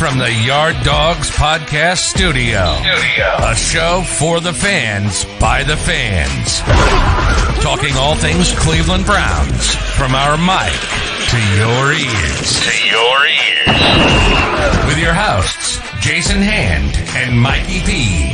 from the Yard Dawgs Podcast studio. A show for the fans, by the fans. Talking all things Cleveland Browns, from our mic to your ears. With your hosts, Jason Hand and Mikey P.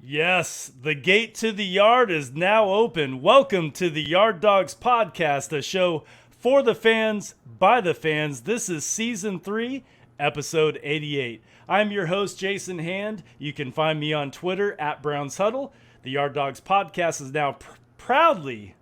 Yes, the gate to the yard is now open. Welcome to the Yard Dawgs Podcast, a show for the fans, by the fans. This is Season 3, Episode 88. I'm your host, Jason Hand. You can find me on Twitter, @BrownsHuddle. The Yard Dawgs Podcast is now proudly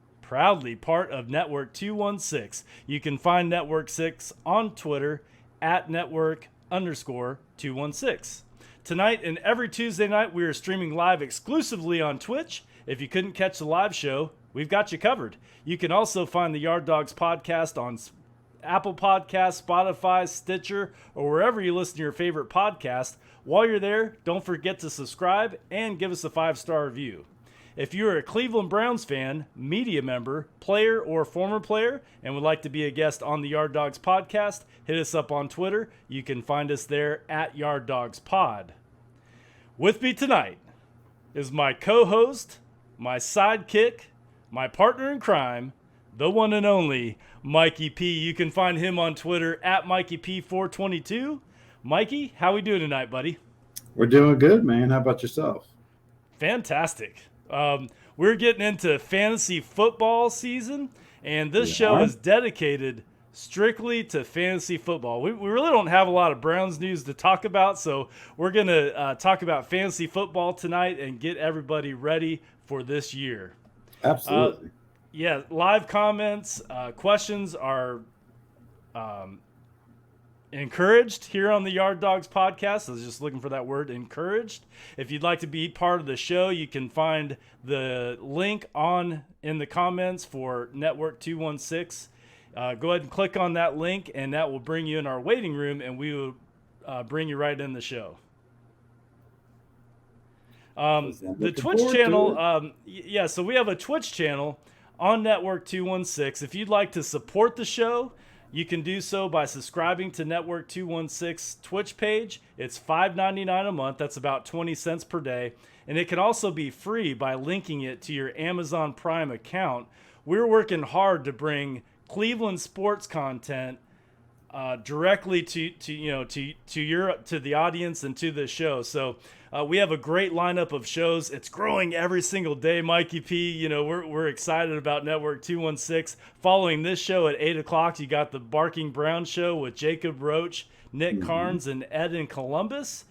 part of Network 216. You can find Network 6 on Twitter, @Network_216. Tonight and every Tuesday night, we are streaming live exclusively on Twitch. If you couldn't catch the live show, we've got you covered. You can also find the Yard Dawgs Podcast on Apple Podcasts, Spotify, Stitcher, or wherever you listen to your favorite podcast. While you're there, don't forget to subscribe and give us a 5-star review. If you're a Cleveland Browns fan, media member, player, or former player, and would like to be a guest on the Yard Dawgs Podcast, hit us up on Twitter. You can find us there @YardDawgsPod. With me tonight is my co-host, my sidekick, my partner in crime, the one and only Mikey P. You can find him on Twitter @MikeyP422. Mikey, how we doing tonight, buddy? We're doing good, man. How about yourself? Fantastic. We're getting into fantasy football season, and this show is dedicated strictly to fantasy football. We really don't have a lot of Browns news to talk about, so we're going to talk about fantasy football tonight and get everybody ready for this year. Absolutely. Live comments, questions are encouraged here on the Yard Dawgs Podcast. I was just looking for that word, encouraged. If you'd like to be part of the show, you can find the link in the comments for Network 216. Go ahead and click on that link, and that will bring you in our waiting room, and we will bring you right in the show. The Twitch channel, so we have a Twitch channel on Network 216. If you'd like to support the show, you can do so by subscribing to Network 216 Twitch page. It's $5.99 a month. That's about 20 cents per day. And it can also be free by linking it to your Amazon Prime account. We're working hard to bring Cleveland sports content directly to the audience and to the show. So we have a great lineup of shows. It's growing every single day, Mikey P. We're excited about Network 216. Following this show at 8 o'clock, you got the Barking Brown Show with Jacob Roach, Nick Carnes, and Ed in Columbus.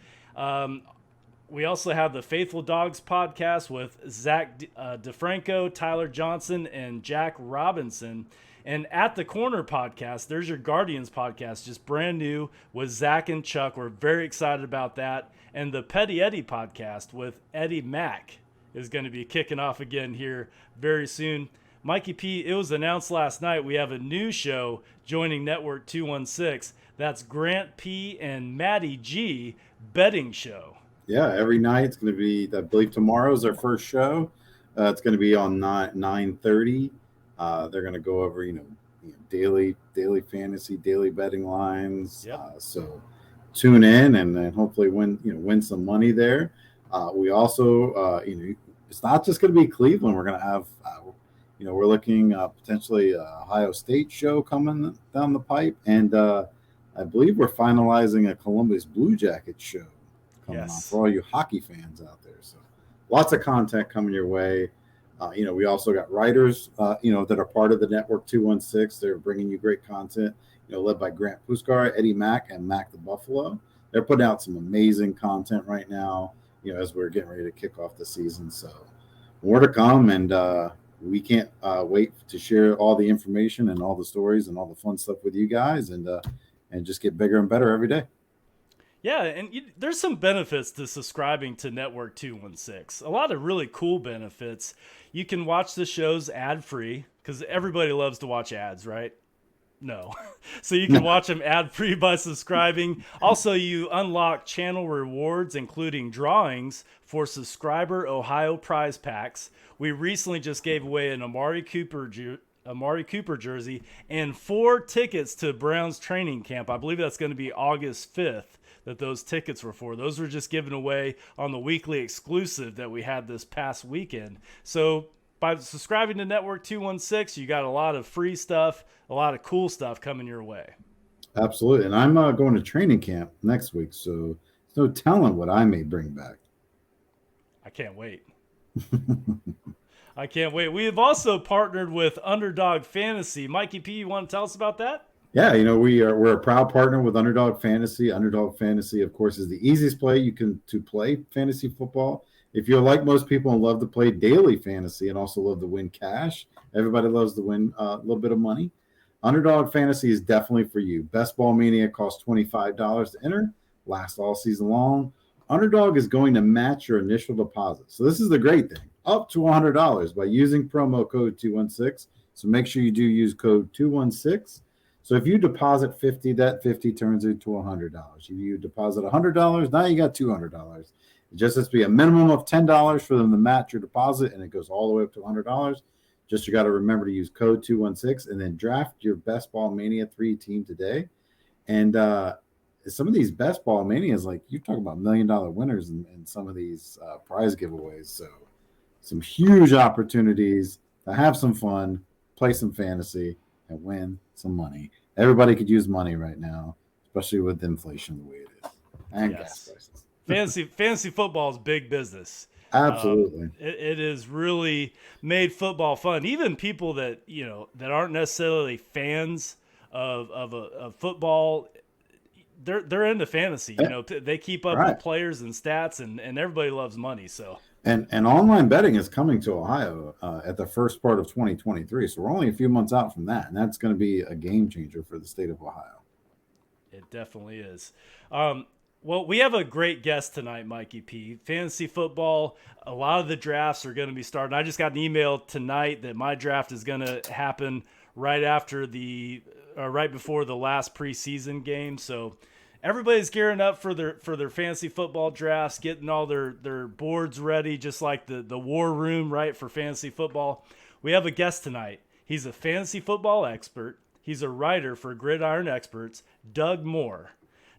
We also have the Faithful Dogs Podcast with Zach DeFranco, Tyler Johnson, and Jack Robinson. And At the Corner Podcast, there's your Guardians podcast, just brand new with Zach and Chuck. We're very excited about that. And the Petty Eddie Podcast with Eddie Mack is going to be kicking off again here very soon. Mikey P, it was announced last night we have a new show joining Network 216. That's Grant P and Maddie G betting show. Yeah, every night it's going to be, I believe tomorrow is our first show. It's going to be on 9:30. They're going to go over, daily fantasy, daily betting lines. Yep. So tune in and then hopefully win some money there. We also, it's not just going to be Cleveland. We're going to have, we're looking potentially Ohio State show coming down the pipe. And I believe we're finalizing a Columbus Blue Jackets show coming on for all you hockey fans out there. So lots of content coming your way. We also got writers, that are part of the Network 216. They're bringing you great content, led by Grant Puskar, Eddie Mack, and Mac the Buffalo. They're putting out some amazing content right now, as we're getting ready to kick off the season. So more to come, and we can't wait to share all the information and all the stories and all the fun stuff with you guys, and just get bigger and better every day. Yeah, and there's some benefits to subscribing to Network 216. A lot of really cool benefits. You can watch the shows ad-free, because everybody loves to watch ads, right? No. So you can watch them ad-free by subscribing. Also, you unlock channel rewards, including drawings for subscriber Ohio prize packs. We recently just gave away an Amari Cooper jersey and 4 tickets to Browns training camp. I believe that's going to be August 5th that those tickets were for. Those were just given away on the weekly exclusive that we had this past weekend. So by subscribing to Network 216, you got a lot of free stuff, a lot of cool stuff coming your way. Absolutely. And I'm going to training camp next week, so there's no telling what I may bring back. I can't wait. I can't wait. We have also partnered with Underdog Fantasy. Mikey P, you want to tell us about that? Yeah, we're a proud partner with Underdog Fantasy. Underdog Fantasy, of course, is the easiest play to play fantasy football. If you're like most people and love to play daily fantasy and also love to win cash, everybody loves to win a little bit of money. Underdog Fantasy is definitely for you. Best Ball Mania costs $25 to enter, lasts all season long. Underdog is going to match your initial deposit. So this is the great thing, up to $100 by using promo code 216. So make sure you do use code 216. So if you deposit $50, that $50 turns into $100. If you deposit $100, now you got $200. It just has to be a minimum of $10 for them to match your deposit, and it goes all the way up to $100. Just you got to remember to use code 216 and then draft your Best Ball Mania 3 team today. And some of these Best Ball Manias, like you're talking about $1 million winners in some of these prize giveaways. So some huge opportunities to have some fun, play some fantasy, and win some money. Everybody could use money right now, especially with inflation the way it is and gas prices. Fantasy football is big business. Absolutely. It has really made football fun. Even people that that aren't necessarily fans of football, they're into fantasy. They keep up with players and stats, and everybody loves money. So and online betting is coming to Ohio at the first part of 2023. So we're only a few months out from that, and that's going to be a game changer for the state of Ohio. It definitely is. Well, we have a great guest tonight, Mikey P. Fantasy football, a lot of the drafts are going to be starting. I just got an email tonight that my draft is going to happen right before the last preseason game. So everybody's gearing up for their fantasy football drafts, getting all their boards ready, just like the war room, right, for fantasy football. We have a guest tonight. He's a fantasy football expert. He's a writer for Gridiron Experts, Doug Moore.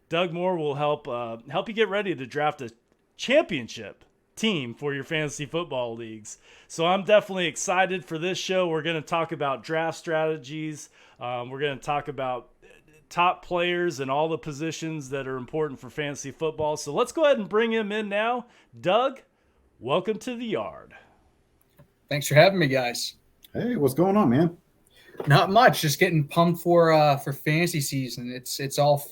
Doug Moore will help you get ready to draft a championship team for your fantasy football leagues. So I'm definitely excited for this show. We're going to talk about draft strategies. We're going to talk about top players and all the positions that are important for fantasy football. So let's go ahead and bring him in now. Doug, welcome to the Yard. Thanks for having me, guys. Hey, what's going on, man? Not much. Just getting pumped for fantasy season. It's all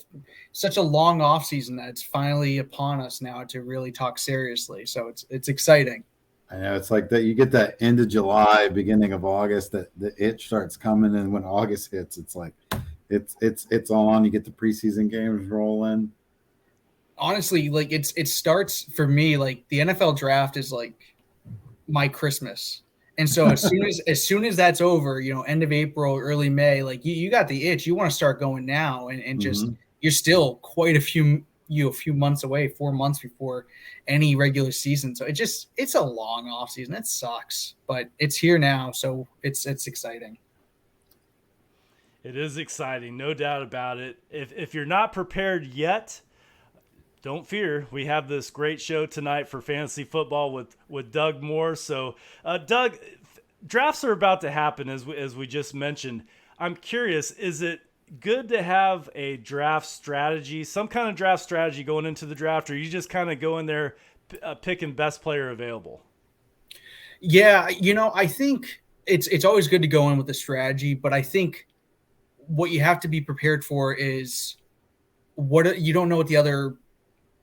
such a long off season that it's finally upon us now to really talk seriously. So it's exciting. I know it's like that. You get that end of July, beginning of August, that the itch starts coming, and when August hits, it's like it's on. You get the preseason games rolling. Honestly, like it starts for me. Like the NFL draft is like my Christmas. And so as soon as that's over, end of April, early May, like you got the itch. You want to start going now, and just you're still quite a few months away, 4 months before any regular season. So it's a long off season. It sucks, but it's here now, so it's exciting. It is exciting, no doubt about it. If you're not prepared yet, don't fear. We have this great show tonight for fantasy football with Doug Moore. So, Doug, drafts are about to happen, as we just mentioned. I'm curious, is it good to have a draft strategy, some kind of draft strategy going into the draft, or you just kind of go in there picking best player available? Yeah, I think it's always good to go in with a strategy, but I think what you have to be prepared for is you don't know what the other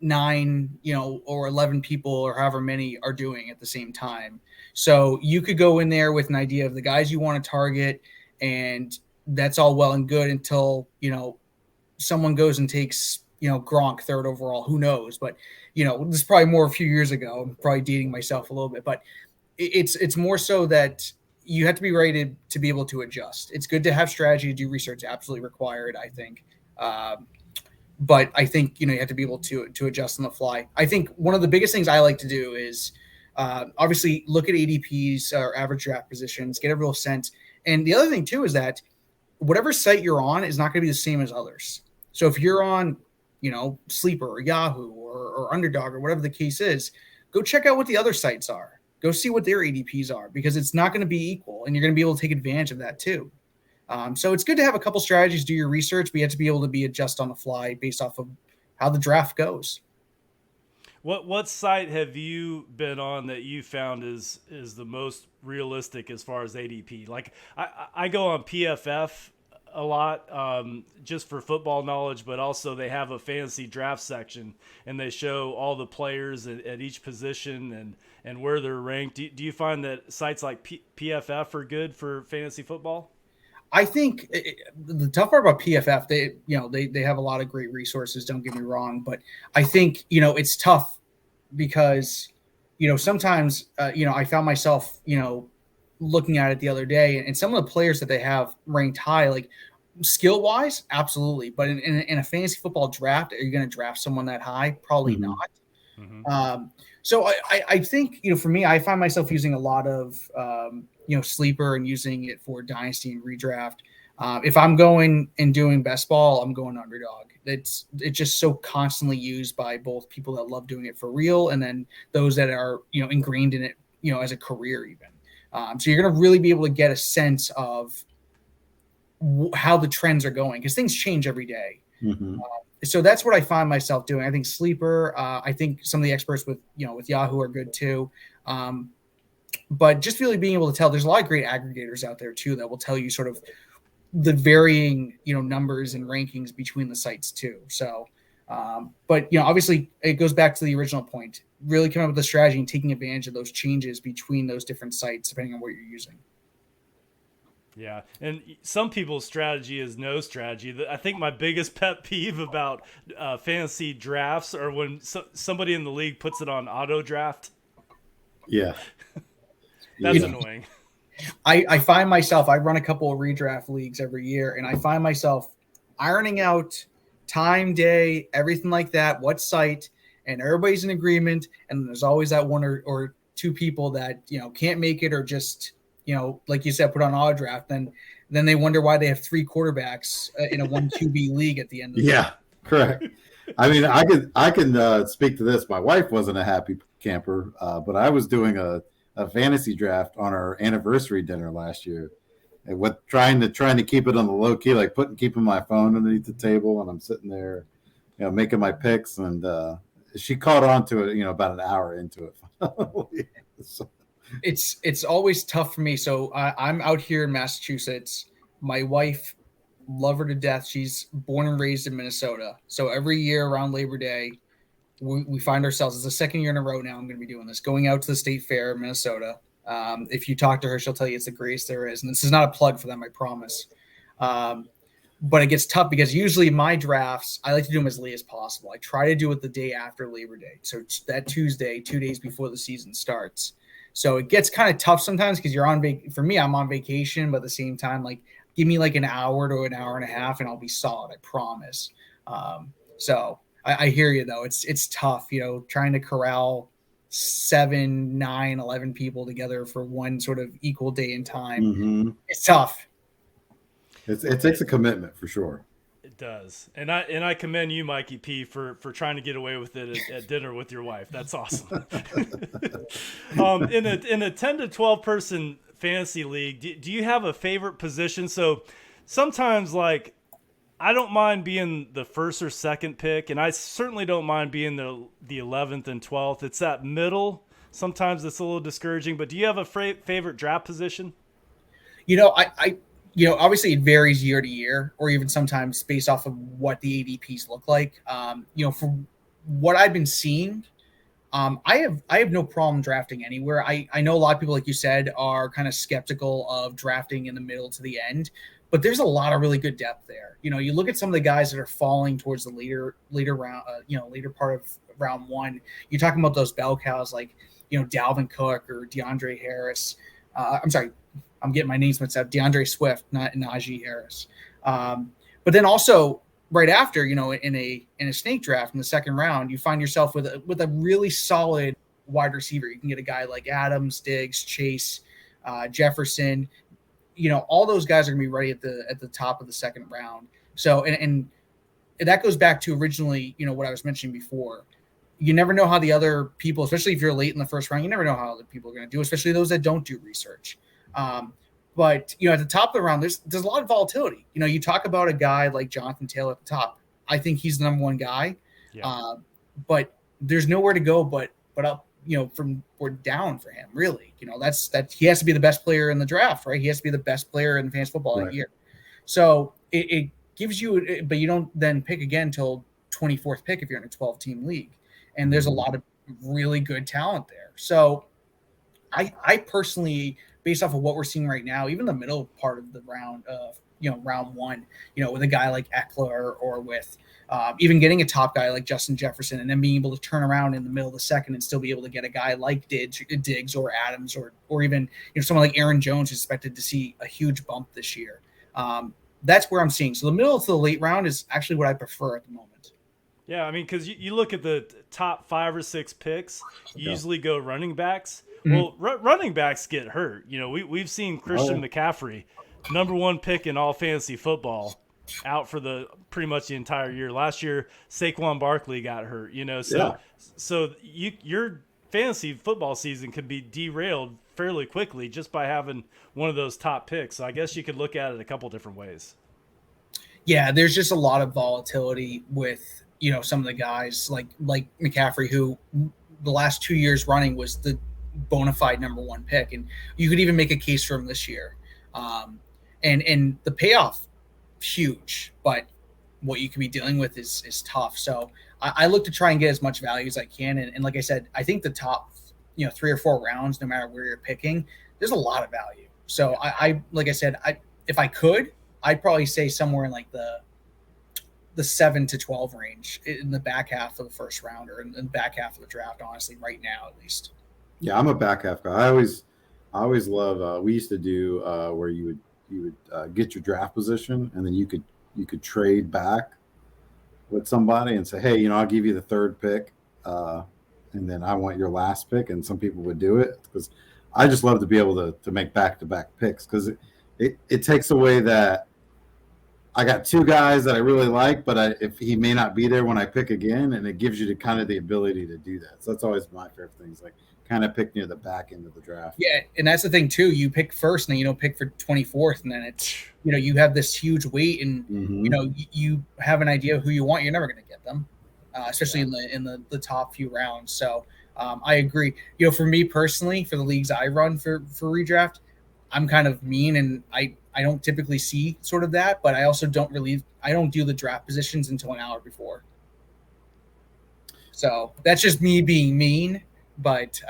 9, or 11 people or however many are doing at the same time. So you could go in there with an idea of the guys you want to target, and that's all well and good until, someone goes and takes, Gronk 3rd overall, who knows? But, this is probably more a few years ago. I'm probably dating myself a little bit, but it's more so that you have to be ready to be able to adjust. It's good to have strategy, to do research, absolutely required, I think. But I think, you have to be able to adjust on the fly. I think one of the biggest things I like to do is obviously look at ADPs or average draft positions, get a real sense. And the other thing too is that whatever site you're on is not going to be the same as others. So if you're on, Sleeper or Yahoo or Underdog or whatever the case is, go check out what the other sites are. Go see what their ADPs are, because it's not going to be equal, and you're going to be able to take advantage of that too. So it's good to have a couple strategies, do your research, but you have to be able to adjust on the fly based off of how the draft goes. What site have you been on that you found is the most realistic as far as ADP? Like I go on PFF a lot, just for football knowledge, but also they have a fantasy draft section and they show all the players at each position and where they're ranked. Do you find that sites like PFF are good for fantasy football? I think the tough part about PFF, they have a lot of great resources. Don't get me wrong, but I think, it's tough because, sometimes, I found myself, looking at it the other day, and some of the players that they have ranked high, like skill wise, absolutely. But in a fantasy football draft, are you going to draft someone that high? Probably not. Mm-hmm. So I think, for me, I find myself using a lot of, Sleeper and using it for dynasty and redraft. If I'm going and doing best ball, I'm going Underdog. It's just so constantly used by both people that love doing it for real, and then those that are, ingrained in it, as a career even. So you're going to really be able to get a sense of how the trends are going, because things change every day. Mm-hmm. So that's what I find myself doing. I think Sleeper, I think some of the experts with Yahoo are good too. But just really being able to tell, there's a lot of great aggregators out there too that will tell you sort of the varying, numbers and rankings between the sites too. So, but obviously it goes back to the original point, really coming up with a strategy and taking advantage of those changes between those different sites, depending on what you're using. Yeah. And some people's strategy is no strategy. I think my biggest pet peeve about fantasy drafts are when somebody in the league puts it on auto draft. Yeah. That's annoying. I find myself, I run a couple of redraft leagues every year, and I find myself ironing out time, day, everything like that, what site, and everybody's in agreement. And there's always that one or two people that, can't make it, or just, like you said, put on auto draft. Then they wonder why they have three quarterbacks in a 1 QB league at the end of the year. Correct. I mean, I can speak to this. My wife wasn't a happy camper, but I was doing a fantasy draft on our anniversary dinner last year, and trying to keep it on the low key, like keeping my phone underneath the table, and I'm sitting there, making my picks, and she caught on to it, about an hour into it. So. It's always tough for me. So I'm out here in Massachusetts. My wife, love her to death. She's born and raised in Minnesota. So every year around Labor Day, we find ourselves, it's the second year in a row now I'm going to be doing this, going out to the state fair in Minnesota. If you talk to her, she'll tell you it's the greatest there is. And this is not a plug for them, I promise. But it gets tough because usually my drafts, I like to do them as late as possible. I try to do it the day after Labor Day. So that Tuesday, 2 days before the season starts. So it gets kind of tough sometimes because you're for me, I'm on vacation, but at the same time, like, give me like an hour to an hour and a half and I'll be solid. I promise. So I hear you though. It's tough, trying to corral 7, 9, 11 people together for one sort of equal day and time. Mm-hmm. It's tough. It takes a commitment for sure. It does. And I commend you, Mikey P, for trying to get away with it at dinner with your wife. That's awesome. In a 10 to 12 person fantasy league, do you have a favorite position? So sometimes, like, I don't mind being the first or second pick, and I certainly don't mind being the 11th and 12th. It's that middle. Sometimes it's a little discouraging, but do you have a favorite draft position? Obviously it varies year to year, or even sometimes based off of what the ADPs look like. From what I've been seeing, I have no problem drafting anywhere. I know a lot of people, like you said, are kind of skeptical of drafting in the middle to the end, but there's a lot of really good depth there. You look at some of the guys that are falling towards the later round, later part of round one. You're talking about those bell cows like, Dalvin Cook or DeAndre Harris. I'm getting my names mixed up. DeAndre Swift, not Najee Harris. But then also right after, in a snake draft in the second round, you find yourself with a really solid wide receiver. You can get a guy like Adams, Diggs, Chase, Jefferson. All those guys are going to be ready at the top of the second round. So, and that goes back to originally, what I was mentioning before. You never know how the other people, especially if you're late in the first round, you never know how other people are going to do, especially those that don't do research. But at the top of the round, there's a lot of volatility. You talk about a guy like Jonathan Taylor at the top. I think he's the number one guy. Yeah. But there's nowhere to go but up, from or down for him, really. That's he has to be the best player in the draft, right? He has to be the best player in fantasy football that year. So it gives you, but you don't then pick again until 24th pick if you're in a 12-team league. And there's a lot of really good talent there. So I personally, based off of what we're seeing right now, even the middle part of the round of, round one, with a guy like Eckler or with even getting a top guy like Justin Jefferson and then being able to turn around in the middle of the second and still be able to get a guy like Diggs or Adams or even, someone like Aaron Jones who's expected to see a huge bump this year. That's where I'm seeing. So the middle to the late round is actually what I prefer at the moment. Yeah, I mean, because you look at the top 5 or 6 picks, you usually go running backs. Well, running backs get hurt. We've seen Christian McCaffrey, number 1 pick in all fantasy football, out for pretty much the entire year. Last year, Saquon Barkley got hurt. So your fantasy football season could be derailed fairly quickly just by having one of those top picks. So I guess you could look at it a couple different ways. Yeah, there's just a lot of volatility with some of the guys like McCaffrey, who the last 2 years running was the bona fide number 1 pick. And you could even make a case for him this year. And the payoff, huge, but what you could be dealing with is tough. So I look to try and get as much value as I can. And like I said, I think the top, 3 or 4 rounds, no matter where you're picking, there's a lot of value. So I like I said, if I could, I'd probably say somewhere in like the 7 to 12 range in the back half of the first round or in the back half of the draft, honestly, right now at least. Yeah, I'm a back half guy. I always love. We used to do where you would get your draft position and then you could trade back with somebody and say, hey, I'll give you the 3rd pick, and then I want your last pick. And some people would do it because I just love to be able to make back-to-back picks because it takes away that. I got 2 guys that I really like, but if he may not be there when I pick again, and it gives you the ability to do that. So that's always my favorite things, like kind of pick near the back end of the draft. Yeah, and that's the thing too. You pick first, and then you don't pick for 24th, and then it's you have this huge wait, and you have an idea of who you want. You're never going to get them, especially in the top few rounds. So I agree. For me personally, for the leagues I run for redraft, I'm kind of mean, and I don't typically see sort of that, but I also don't do the draft positions until an hour before. So that's just me being mean, but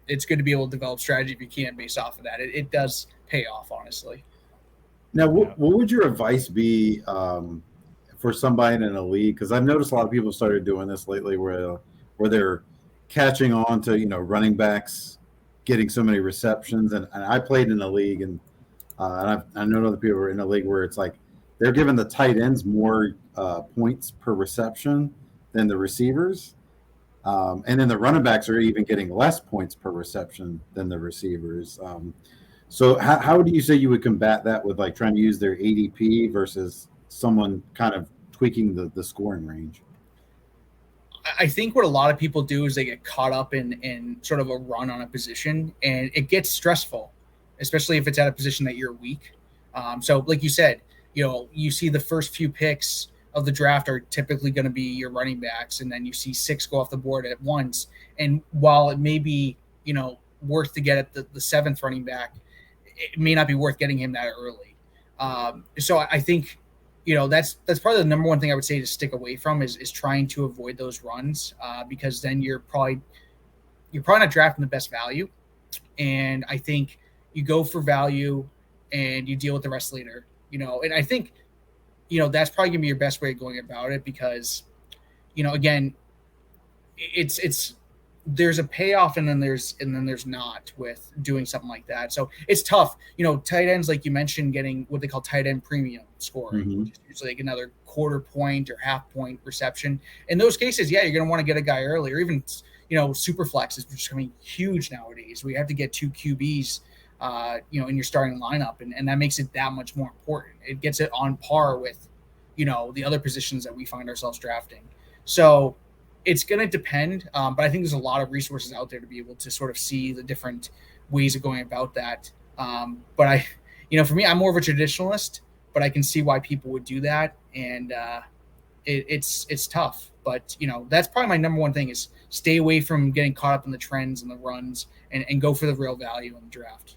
it's good to be able to develop strategy if you can based off of that. It does pay off, honestly. Now, what would your advice be for somebody in a league? Because I've noticed a lot of people started doing this lately where they're catching on to, running backs getting so many receptions. And I played in a league and I know other people are in a league where it's like they're giving the tight ends more points per reception than the receivers. And then the running backs are even getting less points per reception than the receivers. So how do you say you would combat that with like trying to use their ADP versus someone kind of tweaking the scoring range? I think what a lot of people do is they get caught up in sort of a run on a position, and it gets stressful, especially if it's at a position that you're weak. So like you said, you see the first few picks of the draft are typically going to be your running backs, and then you see 6 go off the board at once. And while it may be, worth to get at the 7th running back, it may not be worth getting him that early. So I think, that's probably the number one thing I would say to stick away from is trying to avoid those runs, because then you're probably not drafting the best value. And I think you go for value and you deal with the rest later, and I think, that's probably gonna be your best way of going about it because, again, it's there's a payoff and then there's not with doing something like that. So it's tough. Tight ends, like you mentioned, getting what they call tight end premium scoring, which is usually like another quarter point or half point reception. In those cases, yeah, you're going to want to get a guy early, or even, super flexes, which is becoming huge nowadays. We have to get 2 QBs, in your starting lineup. And that makes it that much more important. It gets it on par with, the other positions that we find ourselves drafting. So it's going to depend. But I think there's a lot of resources out there to be able to sort of see the different ways of going about that. But for me, I'm more of a traditionalist, but I can see why people would do that. And it's tough. But, that's probably my number one thing is stay away from getting caught up in the trends and the runs and go for the real value in the draft.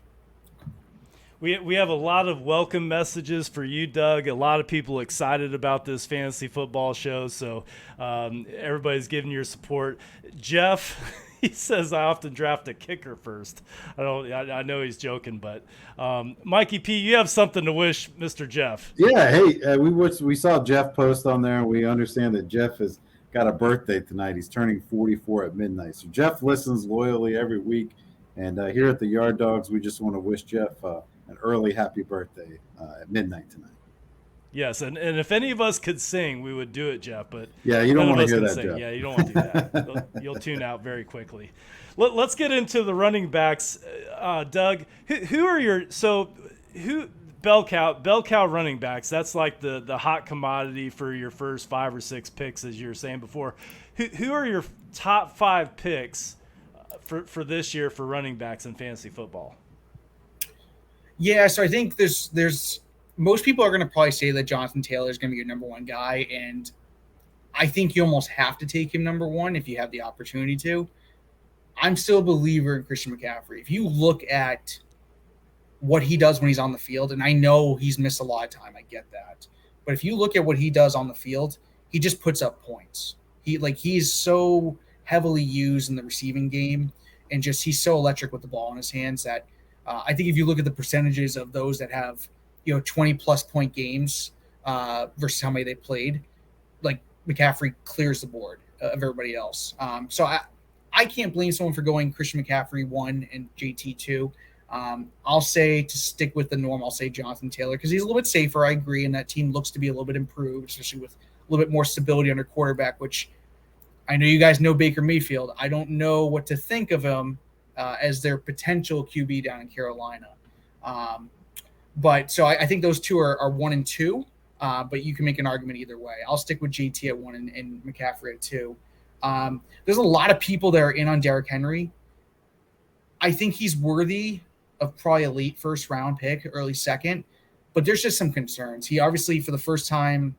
We have a lot of welcome messages for you, Doug. A lot of people excited about this fantasy football show. So everybody's giving your support. Jeff, he says I often draft a kicker first. I know he's joking, but Mikey P, you have something to wish Mr. Jeff. Yeah. Hey, we saw Jeff post on there, and we understand that Jeff has got a birthday tonight. He's turning 44 at midnight. So Jeff listens loyally every week. And here at the Yard Dawgs, we just want to wish Jeff an early happy birthday at midnight tonight. Yes, and if any of us could sing, we would do it, Jeff. But yeah, you don't want to hear that, Jeff. Yeah, you don't want to do that. You'll tune out very quickly. Let's get into the running backs, Doug. Who are your bell cow running backs? That's like the hot commodity for your first 5 or 6 picks, as you were saying before. Who are your top 5 picks for this year for running backs in fantasy football? Yeah, so I think there's most people are going to probably say that Jonathan Taylor is going to be your number one guy, and I think you almost have to take him number one if you have the opportunity to. I'm still a believer in Christian McCaffrey. If you look at what he does when he's on the field, and I know he's missed a lot of time, I get that, but if you look at what he does on the field, he just puts up points. He's so heavily used in the receiving game, and just he's so electric with the ball in his hands that I think if you look at the percentages of those that have 20-plus point games versus how many they played, like McCaffrey clears the board of everybody else. So I can't blame someone for going Christian McCaffrey 1 and JT 2. I'll say, to stick with the norm, I'll say Jonathan Taylor because he's a little bit safer, I agree, and that team looks to be a little bit improved, especially with a little bit more stability under quarterback, which I know you guys know Baker Mayfield. I don't know what to think of him as their potential QB down in Carolina. But so I think those two are 1 and 2, but you can make an argument either way. I'll stick with JT at 1 and McCaffrey at 2. There's a lot of people that are in on Derrick Henry. I think he's worthy of probably a late first round pick, early second, but there's just some concerns. He obviously, for the first time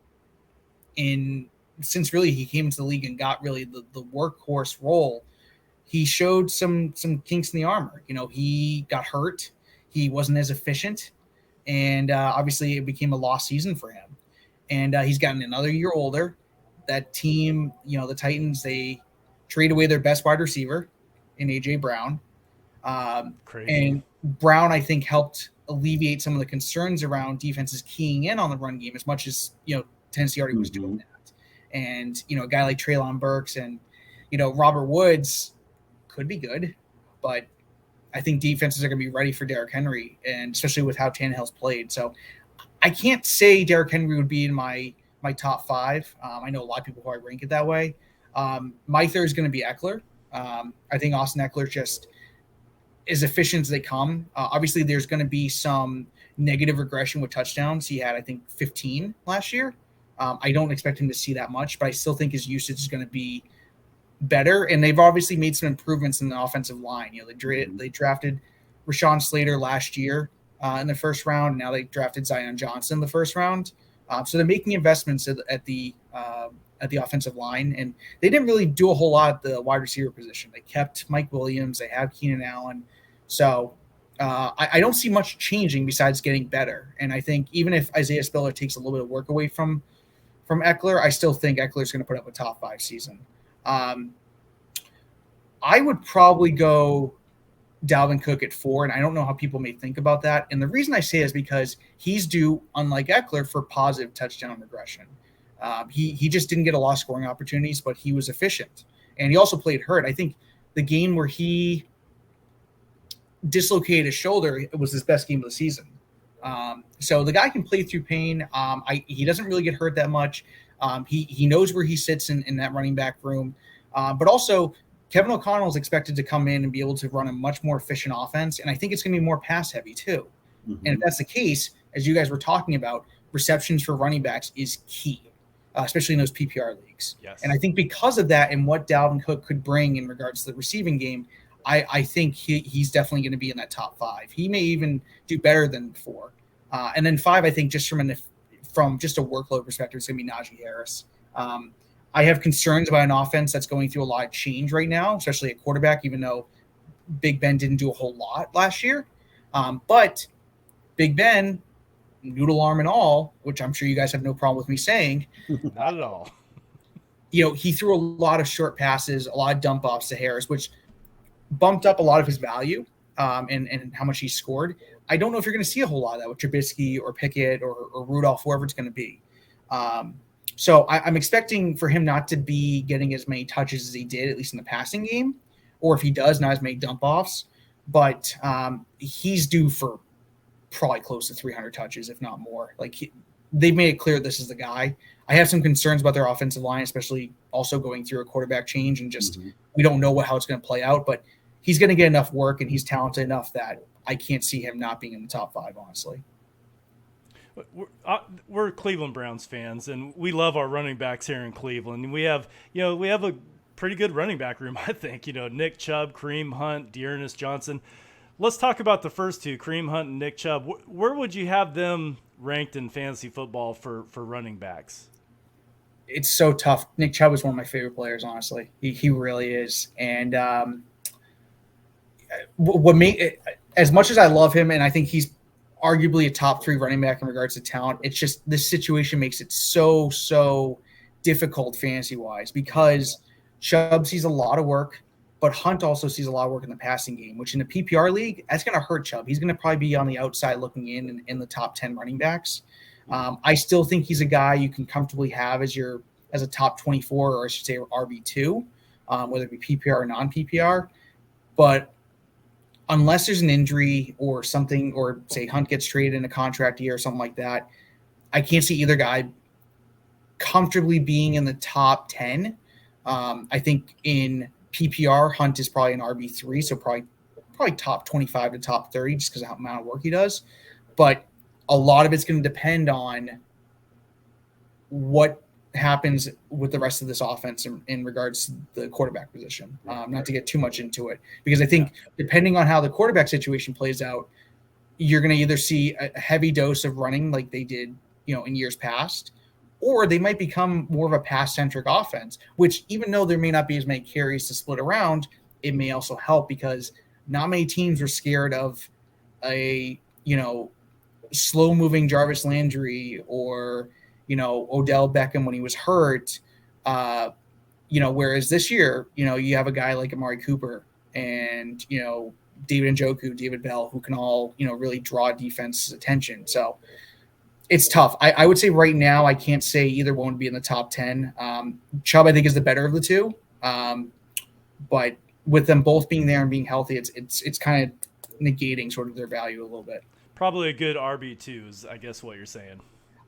since really he came into the league and got really the workhorse role, he showed some kinks in the armor. He got hurt. He wasn't as efficient. And obviously it became a lost season for him. And he's gotten another year older. That team, the Titans, they trade away their best wide receiver in A.J. Brown. And Brown, I think, helped alleviate some of the concerns around defenses keying in on the run game as much as, Tennessee already was doing that. And, a guy like Treylon Burks and, Robert Woods could be good, but I think defenses are going to be ready for Derrick Henry, and especially with how Tannehill's played. So I can't say Derrick Henry would be in my top 5. I know a lot of people probably rank it that way. My third is going to be Eckler. I think Austin Eckler just as efficient as they come. Obviously, there's going to be some negative regression with touchdowns. He had, I think, 15 last year. I don't expect him to see that much, but I still think his usage is going to be better. And they've obviously made some improvements in the offensive line. They drafted Rashawn Slater last year in the first round. Now they drafted Zion Johnson in the first round. So they're making investments at the offensive line, and they didn't really do a whole lot at the wide receiver position. They kept Mike Williams. They have Keenan Allen. So I don't see much changing besides getting better. And I think even if Isaiah Spiller takes a little bit of work away from Eckler, I still think Eckler's going to put up a top 5 season. I would probably go Dalvin Cook at 4, and I don't know how people may think about that. And the reason I say is because he's due, unlike Eckler, for positive touchdown regression. He just didn't get a lot of scoring opportunities, but he was efficient. And he also played hurt. I think the game where he dislocated his shoulder, it was his best game of the season. So the guy can play through pain. He doesn't really get hurt that much. He knows where he sits in that running back room. But also, Kevin O'Connell is expected to come in and be able to run a much more efficient offense. And I think it's going to be more pass heavy too. Mm-hmm. And if that's the case, as you guys were talking about, receptions for running backs is key, especially in those PPR leagues. Yes. And I think because of that and what Dalvin Cook could bring in regards to the receiving game, I think he's definitely going to be in that top 5. He may even do better than 4. And then 5, I think, just from just a workload perspective, it's going to be Najee Harris. I have concerns about an offense that's going through a lot of change right now, especially at quarterback, even though Big Ben didn't do a whole lot last year. But Big Ben, noodle arm and all, which I'm sure you guys have no problem with me saying. Not at all. He threw a lot of short passes, a lot of dump offs to Harris, which bumped up a lot of his value and how much he scored. I don't know if you're going to see a whole lot of that with Trubisky or Pickett or Rudolph, whoever it's going to be. So I'm expecting for him not to be getting as many touches as he did, at least in the passing game, or if he does, not as many dump offs. But he's due for probably close to 300 touches, if not more. They've made it clear this is the guy. I have some concerns about their offensive line, especially also going through a quarterback change and just we don't know how it's going to play out. But he's going to get enough work and he's talented enough that I can't see him not being in the top 5, honestly. We're Cleveland Browns fans, and we love our running backs here in Cleveland. We have a pretty good running back room, I think. Nick Chubb, Kareem Hunt, Dearness Johnson. Let's talk about the first two, Kareem Hunt and Nick Chubb. Where would you have them ranked in fantasy football for running backs? It's so tough. Nick Chubb is one of my favorite players, honestly. He really is. And as much as I love him, and I think he's arguably a top 3 running back in regards to talent, it's just this situation makes it so difficult fantasy-wise because Chubb sees a lot of work, but Hunt also sees a lot of work in the passing game, which in the PPR league, that's going to hurt Chubb. He's going to probably be on the outside looking in the top 10 running backs. I still think he's a guy you can comfortably have as a top 24, or I should say RB2, whether it be PPR or non-PPR. But unless there's an injury or something, or say Hunt gets traded in a contract year or something like that, I can't see either guy comfortably being in the top 10. I think in PPR, Hunt is probably an RB3, so probably top 25 to top 30 just because of the amount of work he does. But a lot of it's going to depend on what happens with the rest of this offense in regards to the quarterback position. Not to get too much into it, because I think depending on how the quarterback situation plays out, you're going to either see a heavy dose of running like they did, in years past, or they might become more of a pass-centric offense, which even though there may not be as many carries to split around, it may also help because not many teams are scared of a, slow-moving Jarvis Landry or, Odell Beckham when he was hurt, whereas this year, you have a guy like Amari Cooper and, David Njoku, David Bell, who can all, really draw defense's attention. So it's tough. I would say right now, I can't say either one would be in the top 10. Chubb, I think, is the better of the two. But with them both being there and being healthy, it's kind of negating sort of their value a little bit. Probably a good RB2 is, I guess, what you're saying.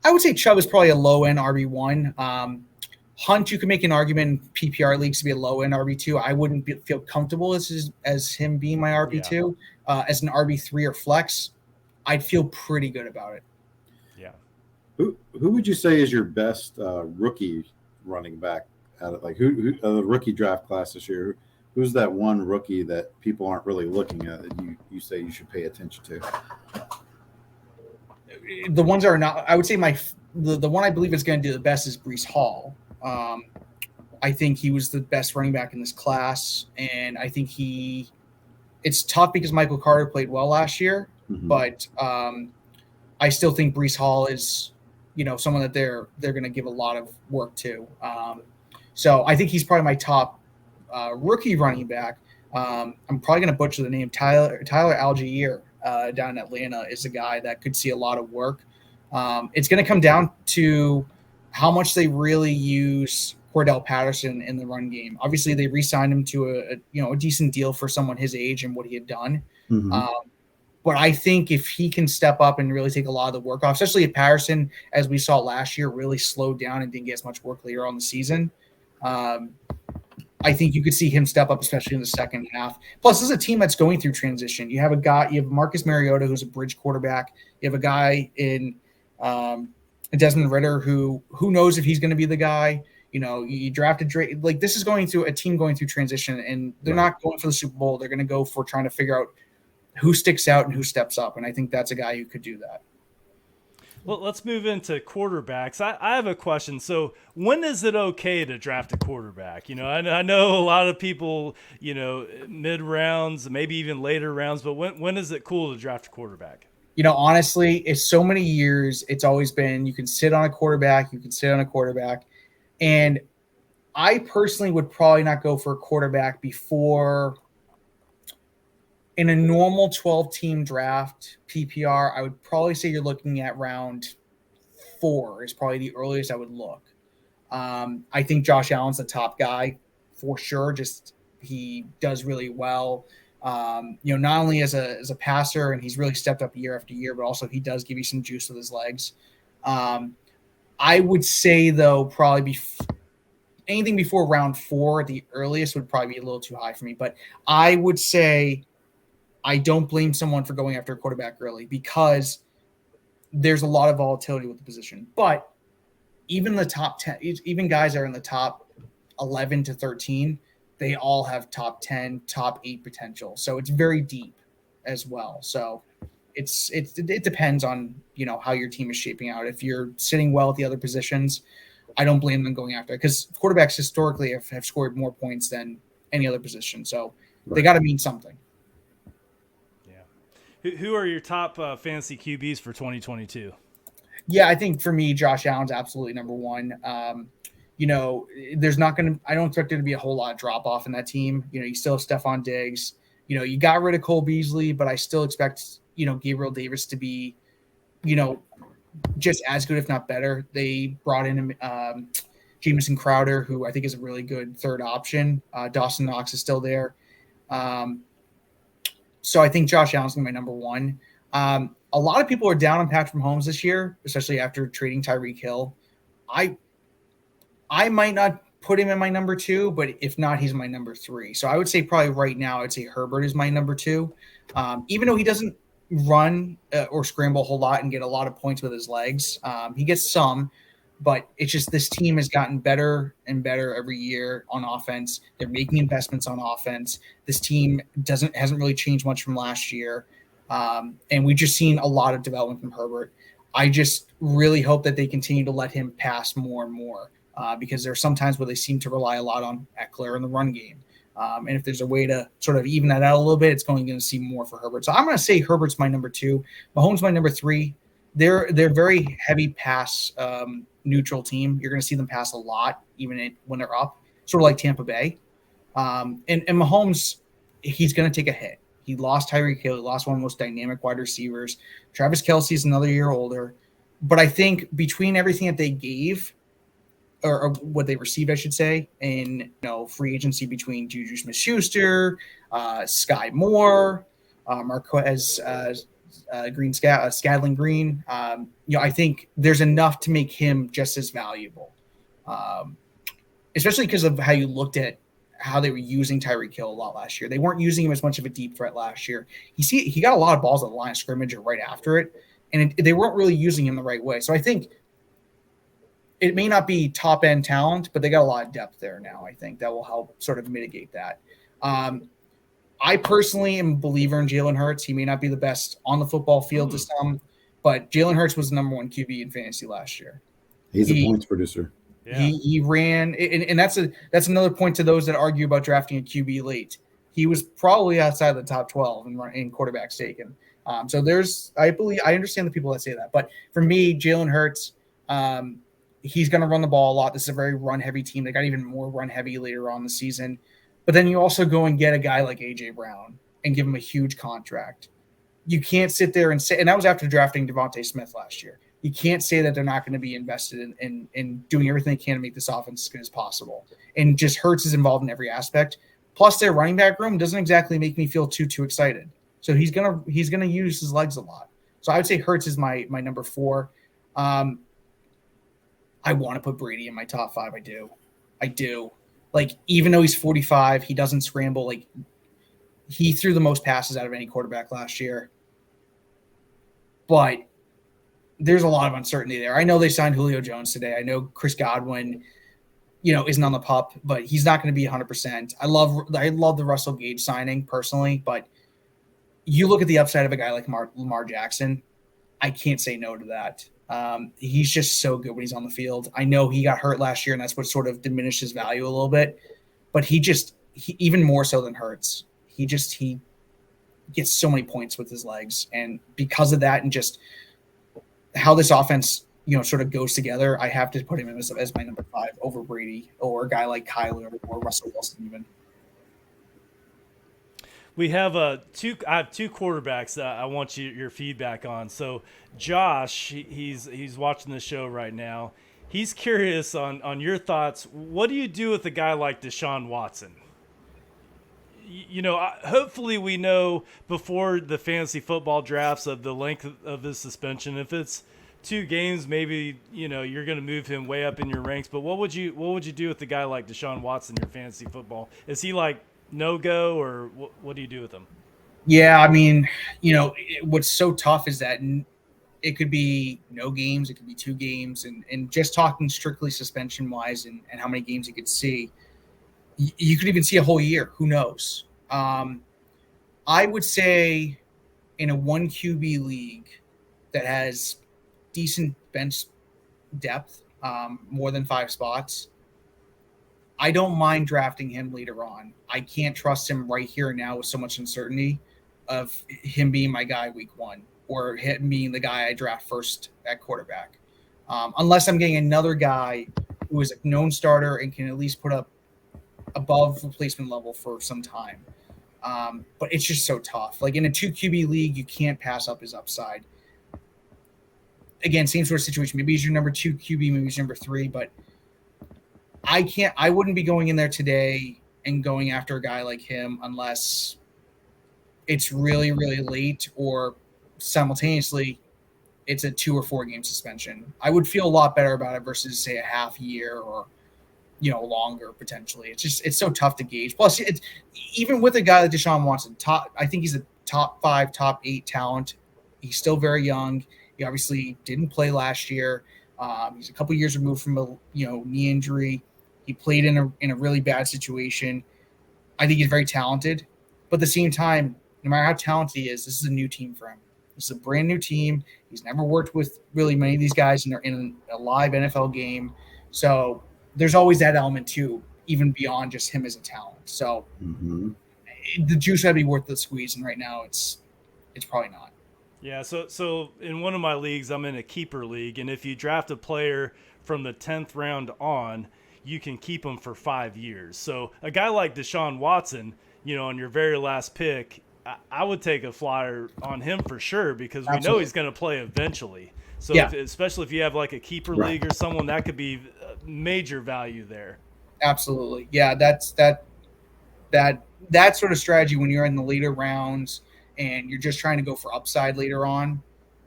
I would say Chubb is probably a low-end RB1. Hunt, you can make an argument in PPR leagues to be a low-end RB2. I wouldn't feel comfortable as him being my RB2. Yeah. As an RB3 or flex, I'd feel pretty good about it. Yeah. Who would you say is your best rookie running back out of who the rookie draft class this year? Who's that one rookie that people aren't really looking at that you say you should pay attention to? The ones that are not, I would say the one I believe is going to do the best is Breece Hall. I think he was the best running back in this class, and I think it's tough because Michael Carter played well last year, but I still think Breece Hall is, someone that they're going to give a lot of work to. So I think he's probably my top rookie running back. I'm probably going to butcher the name. Tyler Algier down in Atlanta is a guy that could see a lot of work. It's going to come down to how much they really use Cordell Patterson in the run game. Obviously, they re-signed him to a decent deal for someone his age and what he had done. Mm-hmm. But I think if he can step up and really take a lot of the work off, especially if Patterson, as we saw last year, really slowed down and didn't get as much work later on the season, I think you could see him step up, especially in the second half. Plus, this is a team that's going through transition. You have Marcus Mariota, who's a bridge quarterback. You have a guy in Desmond Ridder, who knows if he's going to be the guy. You drafted Drake. Like, this is a team going through transition, and they're not going for the Super Bowl. They're going to go for trying to figure out who sticks out and who steps up. And I think that's a guy who could do that. Well, let's move into quarterbacks. I have a question. So when is it okay to draft a quarterback? I know a lot of people, mid rounds, maybe even later rounds, but when is it cool to draft a quarterback? Honestly, it's so many years. It's always been, you can sit on a quarterback. And I personally would probably not go for a quarterback before, in a normal 12-team draft, PPR, I would probably say you're looking at round 4 is probably the earliest I would look. I think Josh Allen's the top guy for sure. Just he does really well. Not only as a passer, and he's really stepped up year after year, but also he does give you some juice with his legs. I would say, though, probably anything before round 4 at the earliest would probably be a little too high for me. But I would say I don't blame someone for going after a quarterback early because there's a lot of volatility with the position. But even the top 10, even guys that are in the top 11 to 13, they all have top 10, top 8 potential. So it's very deep as well. So it depends on, how your team is shaping out. If you're sitting well at the other positions, I don't blame them going after it because quarterbacks historically have scored more points than any other position. So They got to mean something. Who are your top fantasy QBs for 2022? Yeah, I think for me, Josh Allen's absolutely number one. I don't expect there to be a whole lot of drop off in that team. You still have Stephon Diggs. You got rid of Cole Beasley, but I still expect, Gabriel Davis to be, just as good, if not better. They brought in Jamison Crowder, who I think is a really good third option. Dawson Knox is still there. So I think Josh Allen's going to be my number one. A lot of people are down on Patrick Mahomes this year, especially after trading Tyreek Hill. I might not put him in my number 2, but if not, he's my number 3. So I would say probably right now, I'd say Herbert is my number 2. Even though he doesn't run or scramble a whole lot and get a lot of points with his legs, he gets some. But it's just this team has gotten better and better every year on offense. They're making investments on offense. This team hasn't really changed much from last year. And we've just seen a lot of development from Herbert. I just really hope that they continue to let him pass more and more because there are some times where they seem to rely a lot on Eckler in the run game. And if there's a way to sort of even that out a little bit, it's going to see more for Herbert. So I'm going to say Herbert's my number 2. Mahomes my number 3. They're very heavy pass neutral team. You're going to see them pass a lot, even when they're up, sort of like Tampa Bay. And Mahomes, he's going to take a hit. He lost Tyreek Hill. He lost one of the most dynamic wide receivers. Travis Kelce is another year older. But I think between everything that they gave, or what they received, I should say, in free agency between Juju Smith-Schuster, Sky Moore, Marquez Scadling Green. I think there's enough to make him just as valuable, especially because of how you looked at how they were using Tyreek Hill a lot last year. They weren't using him as much of a deep threat last year. He got a lot of balls at the line of scrimmage or right after it, and they weren't really using him the right way. So I think it may not be top end talent, but they got a lot of depth there now. I think that will help sort of mitigate that. I personally am a believer in Jalen Hurts. He may not be the best on the football field to some, but Jalen Hurts was the number 1 QB in fantasy last year. He's a points producer. Yeah. He ran, and that's another point to those that argue about drafting a QB late. He was probably outside the top 12 in quarterbacks taken. So I understand the people that say that, but for me, Jalen Hurts, he's going to run the ball a lot. This is a very run-heavy team. They got even more run-heavy later on in the season. But then you also go and get a guy like A.J. Brown and give him a huge contract. You can't sit there and say – and that was after drafting Devontae Smith last year. you can't say that they're not going to be invested in doing everything they can to make this offense as good as possible. And just Hurts is involved in every aspect. Plus, their running back room doesn't exactly make me feel too excited. So he's gonna use his legs a lot. So I would say Hurts is my number 4. I want to put Brady in my top 5. I do. Like, even though he's 45, he doesn't scramble. Like, he threw the most passes out of any quarterback last year. But there's a lot of uncertainty there. I know they signed Julio Jones today. I know Chris Godwin, isn't on the pup, but he's not going to be 100%. I love the Russell Gage signing personally, but you look at the upside of a guy like Lamar Jackson, I can't say no to that. He's just so good when he's on the field. I know he got hurt last year, and that's what sort of diminished his value a little bit. But he even more so than Hurts, he gets so many points with his legs. And because of that and just how this offense, sort of goes together, I have to put him as my number 5 over Brady or a guy like Kyler or Russell Wilson even. We have I have 2 quarterbacks that I want your feedback on. So Josh, he's watching the show right now. He's curious on your thoughts. What do you do with a guy like Desean Watson? Hopefully we know before the fantasy football drafts of the length of his suspension. If it's 2 games, maybe you're going to move him way up in your ranks. But what would you do with a guy like Desean Watson in your fantasy football? Is he like no-go, or what do you do with them? Yeah, I mean, what's so tough is that it could be no games, it could be 2 games, and just talking strictly suspension-wise and how many games you could see, you could even see a whole year. Who knows? I would say in a 1 QB league that has decent bench depth, more than 5 spots, I don't mind drafting him later on. I can't trust him right here and now with so much uncertainty of him being my guy week 1 or him being the guy I draft first at quarterback. Unless I'm getting another guy who is a known starter and can at least put up above replacement level for some time. But it's just so tough. Like in a 2 QB league, you can't pass up his upside. Again, same sort of situation. Maybe he's your number 2 QB, maybe he's your number 3, but I wouldn't be going in there today and going after a guy like him unless it's really, really late or simultaneously it's a 2 or 4 game suspension. I would feel a lot better about it versus say a half year or, longer potentially. It's so tough to gauge. Plus it's even with a guy like Desean Watson, I think he's a top 5, top 8 talent. He's still very young. He obviously didn't play last year. He's a couple years removed from a knee injury. He played in a really bad situation. I think he's very talented, but at the same time, no matter how talented he is, this is a new team for him. This is a brand new team. He's never worked with really many of these guys in a live NFL game, so there's always that element too, even beyond just him as a talent. So the juice got to be worth the squeeze, and right now it's probably not. Yeah, so in one of my leagues, I'm in a keeper league, and if you draft a player from the 10th round on, you can keep him for 5 years. So a guy like Desean Watson, on your very last pick, I would take a flyer on him for sure because we know he's going to play eventually. So especially if you have like a keeper league or someone, that could be major value there. Absolutely. Yeah, that's that sort of strategy when you're in the later rounds and you're just trying to go for upside later on,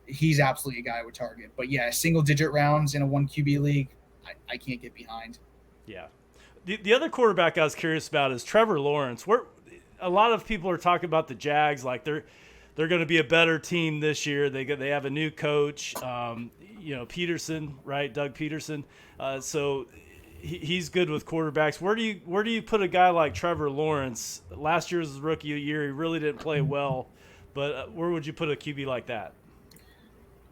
he's absolutely a guy I would target. But yeah, single-digit rounds in a 1 QB league, I can't get behind. Yeah. The other quarterback I was curious about is Trevor Lawrence. A lot of people are talking about the Jags, like they're going to be a better team this year. They have a new coach, Peterson, right? Doug Peterson. So he's good with quarterbacks. Where do you put a guy like Trevor Lawrence? Last year's rookie year, he really didn't play well, but where would you put a QB like that?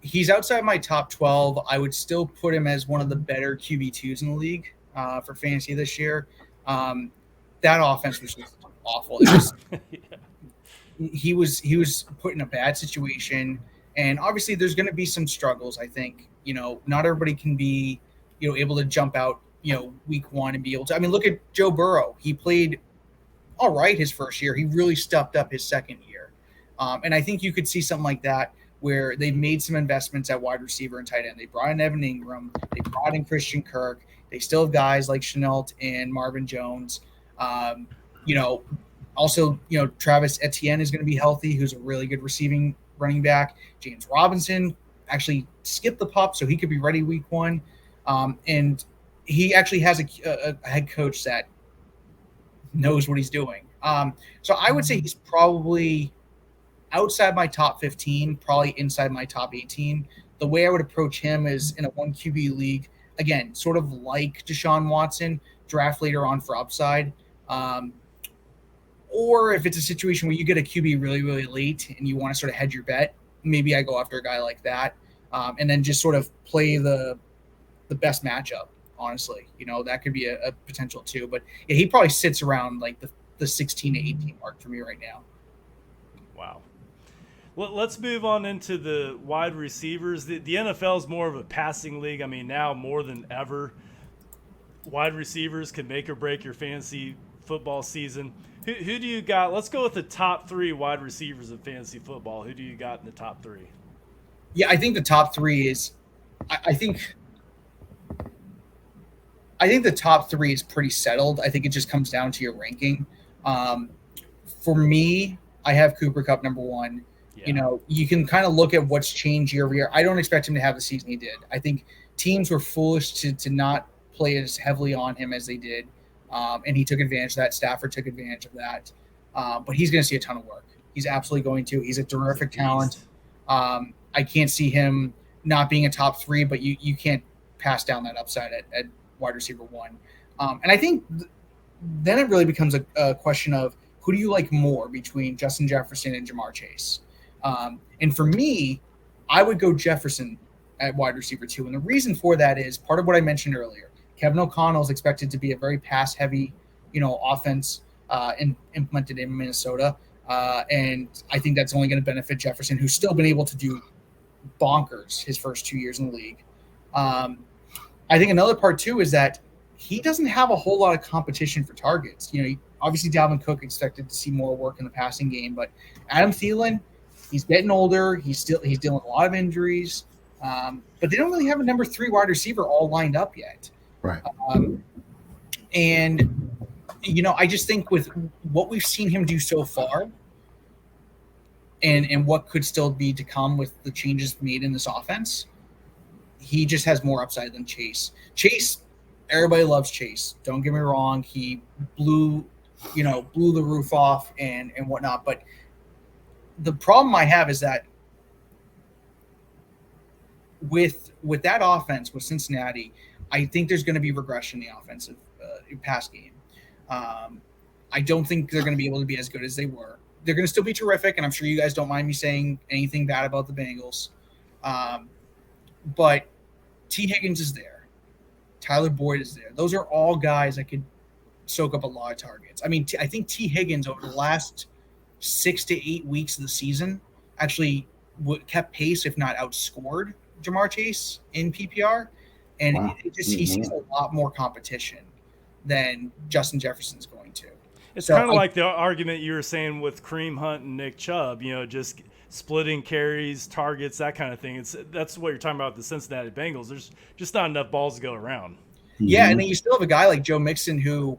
He's outside my top 12. I would still put him as one of the better QB2s in the league for fantasy this year. That offense was just awful. He was put in a bad situation, and obviously there's going to be some struggles. I think not everybody can be able to jump out week 1 and be able to. I mean, look at Joe Burrow. He played all right his first year. He really stepped up his second year, and I think you could see something like that where they've made some investments at wide receiver and tight end. They brought in Evan Ingram. They brought in Christian Kirk. They still have guys like Chenault and Marvin Jones. Also, Travis Etienne is going to be healthy, who's a really good receiving running back. James Robinson actually skipped the pup, so he could be ready week 1. And he actually has a head coach that knows what he's doing. So I would say he's probably outside my top 15, probably inside my top 18. The way I would approach him is in a 1 QB league, again, sort of like Desean Watson, draft later on for upside. Or if it's a situation where you get a QB really, really late and you want to sort of hedge your bet, maybe I go after a guy like that, and then just sort of play the best matchup, honestly. That could be a potential too. But yeah, he probably sits around like the 16 to 18 mark for me right now. Wow. Well, let's move on into the wide receivers. The NFL is more of a passing league. I mean, now more than ever, wide receivers can make or break your fantasy football season. Who do you got? Let's go with the top 3 wide receivers of fantasy football. Who do you got in the top 3? Yeah, I think the top 3 is I think the top 3 is pretty settled. I think it just comes down to your ranking. For me, I have Cooper Kupp number 1. Yeah. You can kind of look at what's changed year over year. I don't expect him to have the season he did. I think teams were foolish to not play as heavily on him as they did. And he took advantage of that. Stafford took advantage of that. But he's going to see a ton of work. He's absolutely going to. He's a terrific talent. I can't see him not being a top 3, but you can't pass down that upside at wide receiver 1. And I think then it really becomes a question of who do you like more between Justin Jefferson and Jamar Chase? And for me, I would go Jefferson at wide receiver 2. And the reason for that is part of what I mentioned earlier. Kevin O'Connell is expected to be a very pass-heavy, offense implemented in Minnesota. And I think that's only going to benefit Jefferson, who's still been able to do bonkers his first 2 years in the league. I think another part, too, is that he doesn't have a whole lot of competition for targets. Obviously Dalvin Cook expected to see more work in the passing game, but Adam Thielen, he's getting older. He's dealing with a lot of injuries. But they don't really have a number 3 wide receiver all lined up yet. Right. I just think with what we've seen him do so far and what could still be to come with the changes made in this offense, he just has more upside than Chase. Chase, everybody loves Chase. Don't get me wrong. He blew the roof off and whatnot. But the problem I have is that with that offense with Cincinnati, I think there's going to be regression in the offensive pass game. I don't think they're going to be able to be as good as they were. They're going to still be terrific, and I'm sure you guys don't mind me saying anything bad about the Bengals. But T. Higgins is there. Tyler Boyd is there. Those are all guys that could soak up a lot of targets. I mean, I think T. Higgins over the last 6 to 8 weeks of the season actually kept pace, if not outscored, Jamar Chase in PPR. And wow. He sees a lot more competition than Justin Jefferson's going to. It's kind of like the argument you were saying with Kareem Hunt and Nick Chubb, just splitting carries, targets, that kind of thing. That's what you're talking about with the Cincinnati Bengals. There's just not enough balls to go around. Yeah, and then you still have a guy like Joe Mixon who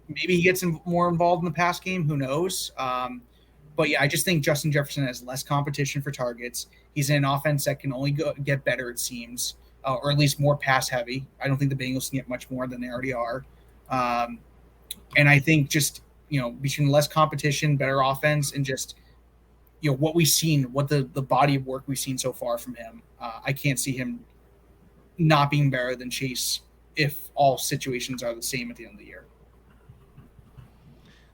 maybe he gets more involved in the pass game. Who knows? But, yeah, I just think Justin Jefferson has less competition for targets. He's in an offense that can only get better, it seems. Or at least more pass heavy. I don't think the Bengals can get much more than they already are. And I think just, between less competition, better offense, and just, what we've seen, what the body of work we've seen so far from him, I can't see him not being better than Chase if all situations are the same at the end of the year.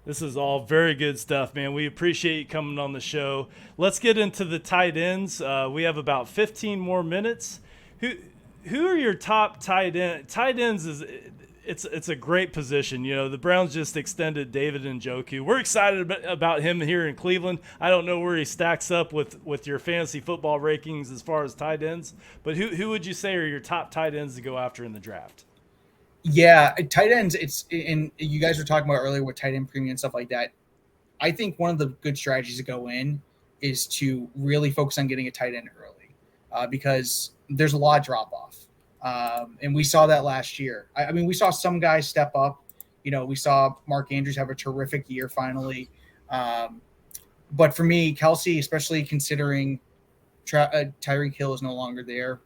This is all very good stuff, man. We appreciate you coming on the show. Let's get into the tight ends. We have about 15 more minutes. Who are your top tight ends? Tight ends it's a great position. The Browns just extended David Njoku. We're excited about him here in Cleveland. I don't know where he stacks up with your fantasy football rankings as far as tight ends, but who would you say are your top tight ends to go after in the draft? Yeah, tight ends. And you guys were talking about earlier with tight end premium and stuff like that. I think one of the good strategies to go in is to really focus on getting a tight end early because there's a lot of drop off. And we saw that last year. I mean, we saw some guys step up. We saw Mark Andrews have a terrific year finally. But for me, Kelsey, especially considering Tyreek Hill is no longer there,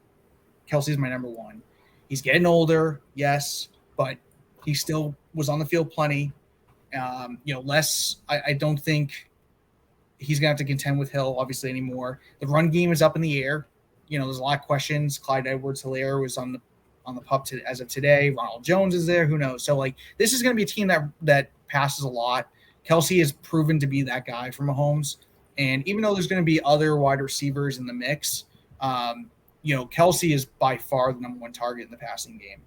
Kelsey's my number one. He's getting older, yes, but he still was on the field plenty. Less. I don't think he's going to have to contend with Hill, obviously, anymore. The run game is up in the air. There's a lot of questions. Clyde Edwards-Helaire was on the pup as of today. Ronald Jones is there. Who knows? So, this is going to be a team that passes a lot. Kelsey has proven to be that guy for Mahomes. And even though there's going to be other wide receivers in the mix, Kelsey is by far the number one target in the passing game.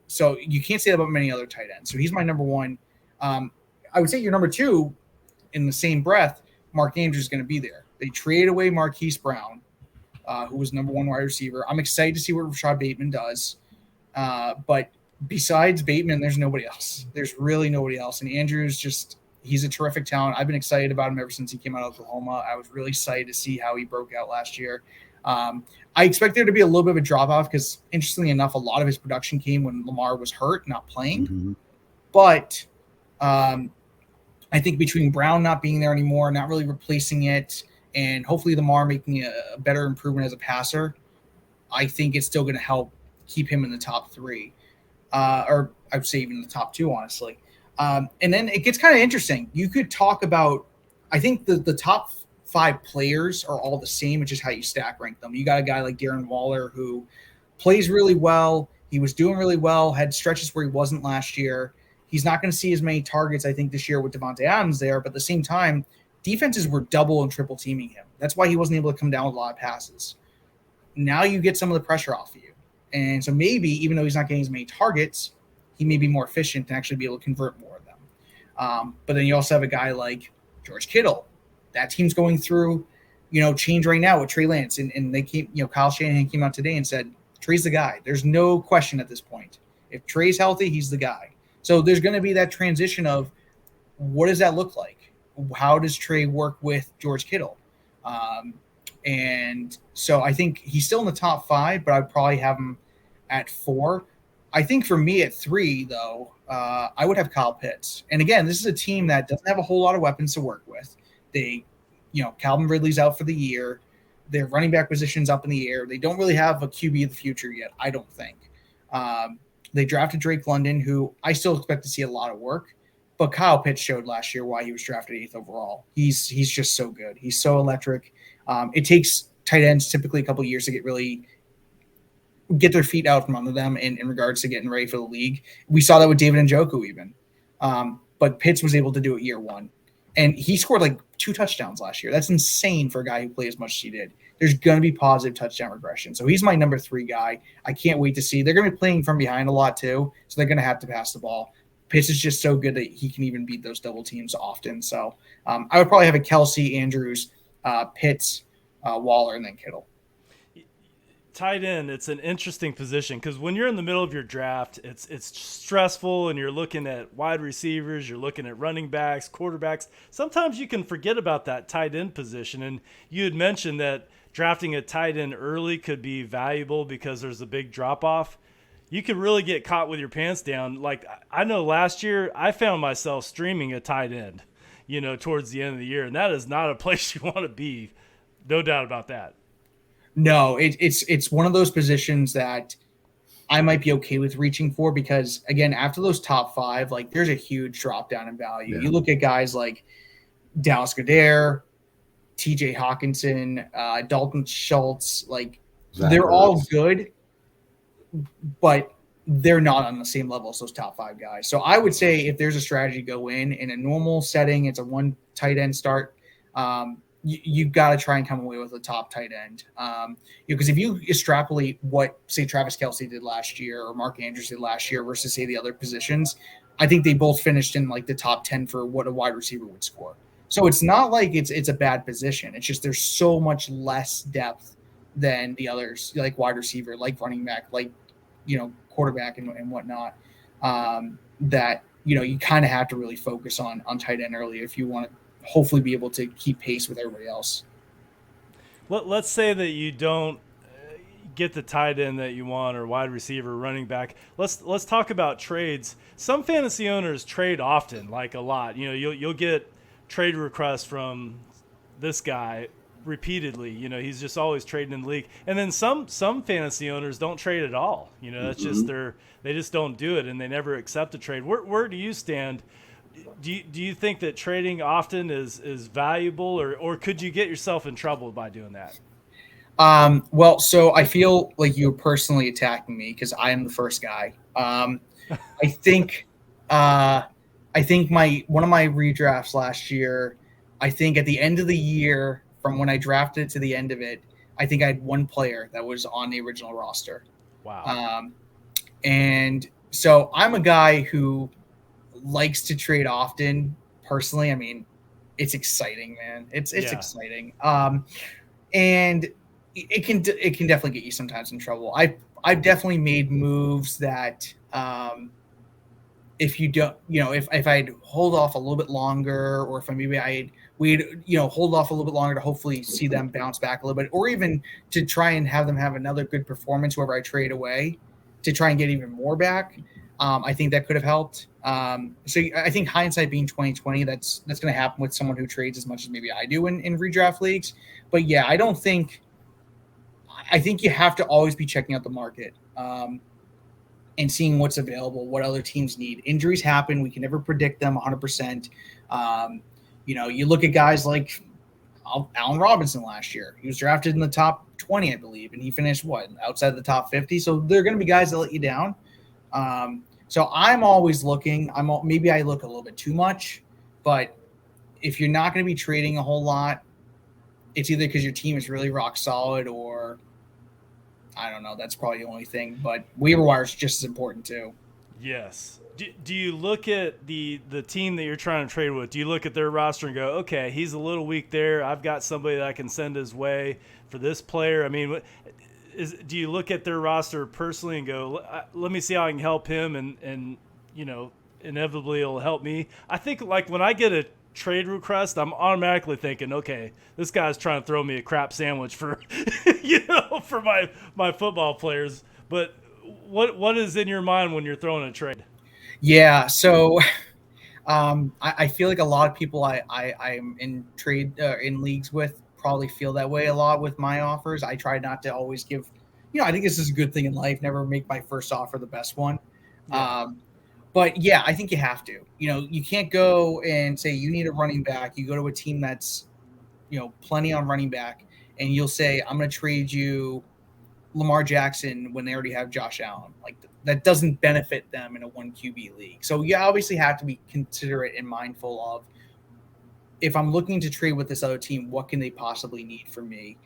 So you can't say that about many other tight ends. So he's my number one. I would say your number two, in the same breath, Mark Andrews is going to be there. They traded away Marquise Brown, who was number one wide receiver. I'm excited to see what Rashad Bateman does. But besides Bateman, there's nobody else. There's really nobody else. And Andrews he's a terrific talent. I've been excited about him ever since he came out of Oklahoma. I was really excited to see how he broke out last year. I expect there to be a little bit of a drop-off because, interestingly enough, a lot of his production came when Lamar was hurt, not playing. Mm-hmm. But I think between Brown not being there anymore, not really replacing it, and hopefully Lamar making a better improvement as a passer, I think it's still going to help keep him in the top three. Or I would say even the top two, honestly. And then it gets kind of interesting. You could talk about, I think the top five players are all the same. It's just how you stack rank them. You got a guy like Darren Waller who plays really well. He was doing really well, had stretches where he wasn't last year. He's not going to see as many targets, I think, this year with Devontae Adams there. But at the same time, defenses were double and triple teaming him. That's why he wasn't able to come down with a lot of passes. Now you get some of the pressure off of you. And so maybe, even though he's not getting as many targets, he may be more efficient and actually be able to convert more of them. But then you also have a guy like George Kittle. That team's going through, change right now with Trey Lance. And they came, Kyle Shanahan came out today and said, Trey's the guy. There's no question at this point. If Trey's healthy, he's the guy. So there's going to be that transition of what does that look like? How does Trey work with George Kittle? And so I think he's still in the top five, but I'd probably have him at 4. I think for me at 3, though, I would have Kyle Pitts. And again, this is a team that doesn't have a whole lot of weapons to work with. They, Calvin Ridley's out for the year. Their running back position's up in the air. They don't really have a QB of the future yet, I don't think. They drafted Drake London, who I still expect to see a lot of work. But Kyle Pitts showed last year why he was drafted 8th overall. He's just so good. He's so electric. It takes tight ends typically a couple of years to get their feet out from under them in regards to getting ready for the league. We saw that with David Njoku even. But Pitts was able to do it year one. And he scored 2 touchdowns last year. That's insane for a guy who played as much as he did. There's going to be positive touchdown regression. So he's my number 3 guy. I can't wait to see. They're going to be playing from behind a lot too, so they're going to have to pass the ball. Pitts is just so good that he can even beat those double teams often. So I would probably have a Kelsey, Andrews, Pitts, Waller, and then Kittle. Tight end, it's an interesting position because when you're in the middle of your draft, it's stressful and you're looking at wide receivers, you're looking at running backs, quarterbacks. Sometimes you can forget about that tight end position. And you had mentioned that drafting a tight end early could be valuable because there's a big drop-off. You could really get caught with your pants down. I know last year I found myself streaming a tight end, towards the end of the year, and that is not a place you want to be. No doubt about that. No, it's one of those positions that I might be okay with reaching for because, again, after those top 5, there's a huge drop down in value. Yeah. You look at guys like Dallas Goedert, TJ Hawkinson, Dalton Schultz, they're all good, but they're not on the same level as those top 5 guys. So I would say if there's a strategy to go in a normal setting, it's a 1 tight end start. You got to try and come away with a top tight end. Because if you extrapolate what, say, Travis Kelce did last year or Mark Andrews did last year versus, say, the other positions, I think they both finished in the top 10 for what a wide receiver would score. So it's not like it's a bad position. It's just there's so much less depth than the others, like wide receiver, like running back, quarterback and whatnot, that, you kind of have to really focus on tight end early if you want to hopefully be able to keep pace with everybody else. Let's say that you don't get the tight end that you want, or wide receiver, running back. Let's talk about trades. Some fantasy owners trade often, like a lot. You'll get trade requests from this guy repeatedly. He's just always trading in the league. And then some fantasy owners don't trade at all. That's just they just don't do it, and they never accept a trade. Where do you stand? Do you think that trading often is valuable, or could you get yourself in trouble by doing that? Well, so I feel like you're personally attacking me because I am the first guy. I think one of my redrafts last year, I think at the end of the year, from when I drafted to the end of it, I think I had one player that was on the original roster. Wow. And so I'm a guy who likes to trade often. Personally, I mean, it's exciting, man. It's exciting. And it can definitely get you sometimes in trouble. I've definitely made moves that if you don't, if I'd hold off a little bit longer, or if we'd hold off a little bit longer to hopefully see them bounce back a little bit, or even to try and have them have another good performance wherever I trade away to try and get even more back. I think that could have helped. So I think hindsight being 2020, that's going to happen with someone who trades as much as maybe I do in redraft leagues. But yeah, I think you have to always be checking out the market and seeing what's available, what other teams need. Injuries happen. We can never predict them 100%. You look at guys like Allen Robinson last year. He was drafted in the top 20, I believe, and he finished outside the top 50. So there are going to be guys that let you down. So I'm always looking. Maybe I look a little bit too much, but if you're not going to be trading a whole lot, it's either because your team is really rock solid, or I don't know. That's probably the only thing. But waiver wire is just as important too. Yes. Do you look at the team that you're trying to trade with? Do you look at their roster and go, okay, he's a little weak there. I've got somebody that I can send his way for this player. I mean, do you look at their roster personally and go, let me see how I can help him, and inevitably it'll help me? I think like when I get a trade request, I'm automatically thinking, okay, this guy's trying to throw me a crap sandwich for for my football players. But what is in your mind when you're throwing a trade? Yeah, so I feel like a lot of people I'm in trade in leagues with probably feel that way a lot with my offers. I try not to always give, I think this is a good thing in life. Never make my first offer the best one. Yeah. But yeah, I think you have to. You can't go and say you need a running back. You go to a team that's, plenty on running back, and you'll say, I'm going to trade you Lamar Jackson when they already have Josh Allen. Like, that doesn't benefit them in a 1 QB league. So you obviously have to be considerate and mindful of, if I'm looking to trade with this other team, what can they possibly need from me?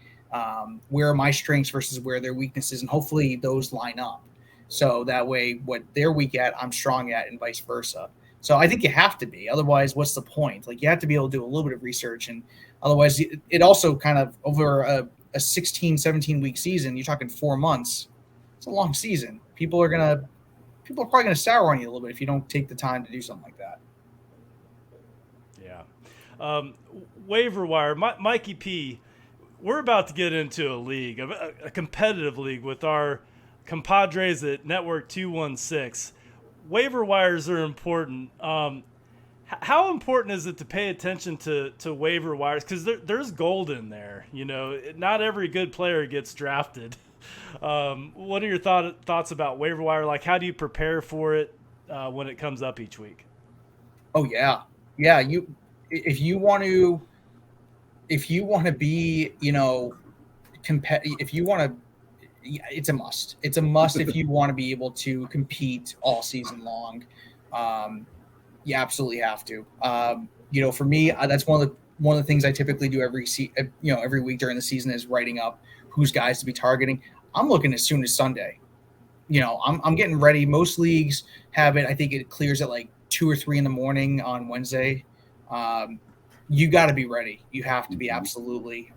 Where are my strengths versus where their weaknesses? And hopefully those line up. So that way, what they're weak at, I'm strong at, and vice versa. So I think you have to be. Otherwise, what's the point? Like, you have to be able to do a little bit of research. And otherwise, it also kind of, over a 16, 17-week season, you're talking 4 months. It's a long season. People are probably going to sour on you a little bit if you don't take the time to do something like that. Yeah. Waiver wire, Mikey P, we're about to get into a league, a competitive league with our compadres at Network 216. Waiver wires are important. How important is it to pay attention to waiver wires? Because there's gold in there. Not every good player gets drafted. What are your thoughts about waiver wire? Like, how do you prepare for it when it comes up each week? Oh yeah. If you want to be, if you want to, it's a must. It's a must if you want to be able to compete all season long. You absolutely have to. For me, that's one of the things I typically do every week during the season is writing up who's guys to be targeting. I'm looking as soon as Sunday. I'm getting ready. Most leagues have it. I think it clears at like 2 or 3 in the morning on Wednesday. You got to be ready. You have to be, absolutely.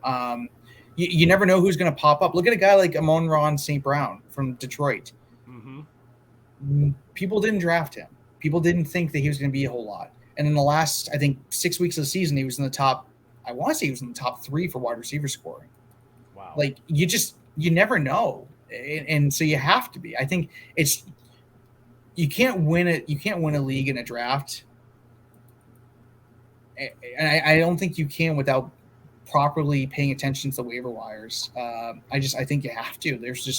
You never know who's going to pop up. Look at a guy like Amon-Ra St. Brown from Detroit. Mm-hmm. People didn't draft him. People didn't think that he was going to be a whole lot. And in the last, I think, 6 weeks of the season, he was in the top. I want to say he was in the top 3 for wide receiver scoring. Wow. Like you never know, and so you have to be. I think you can't win it. You can't win a league in a draft, and I don't think you can without properly paying attention to the waiver wires. I think you have to.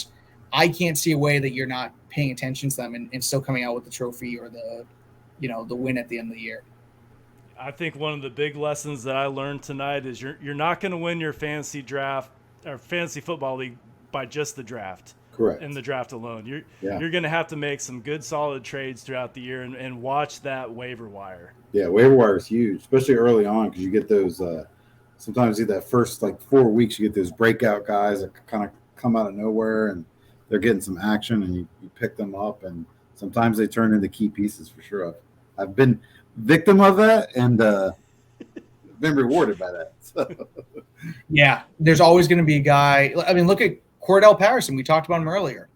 I can't see a way that you're not paying attention to them and still coming out with the trophy or the win at the end of the year. I think one of the big lessons that I learned tonight is you're not going to win your fantasy draft or fantasy football league by just the draft. Correct. In the draft alone. You're going to have to make some good solid trades throughout the year and watch that waiver wire. Yeah, waiver wire is huge, especially early on, because you get those sometimes in that first 4 weeks you get those breakout guys that kind of come out of nowhere and they're getting some action and you pick them up, and sometimes they turn into key pieces for sure. I've been victim of that and been rewarded by that. So. Yeah, there's always going to be a guy. I mean, look at Cordell Patterson. We talked about him earlier.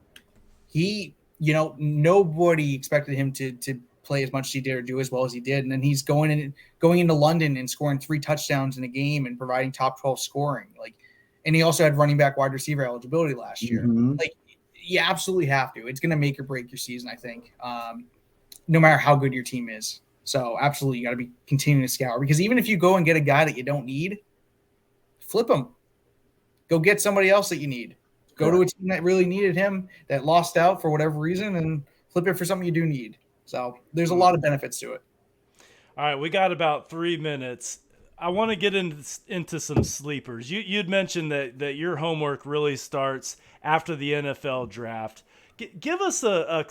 He, nobody expected him to play as much as he did or do as well as he did. And then he's going into London and scoring 3 touchdowns in a game and providing top 12 scoring. And he also had running back wide receiver eligibility last year. Mm-hmm. You absolutely have to. It's going to make or break your season, I think, no matter how good your team is. So absolutely, you got to be continuing to scour, because even if you go and get a guy that you don't need, flip him. Go get somebody else that you need. Go to a team that really needed him, that lost out for whatever reason, and flip it for something you do need. So there's a lot of benefits to it. All right, we got about 3 minutes. I want to get into some sleepers. You'd mentioned that your homework really starts after the NFL draft. Give us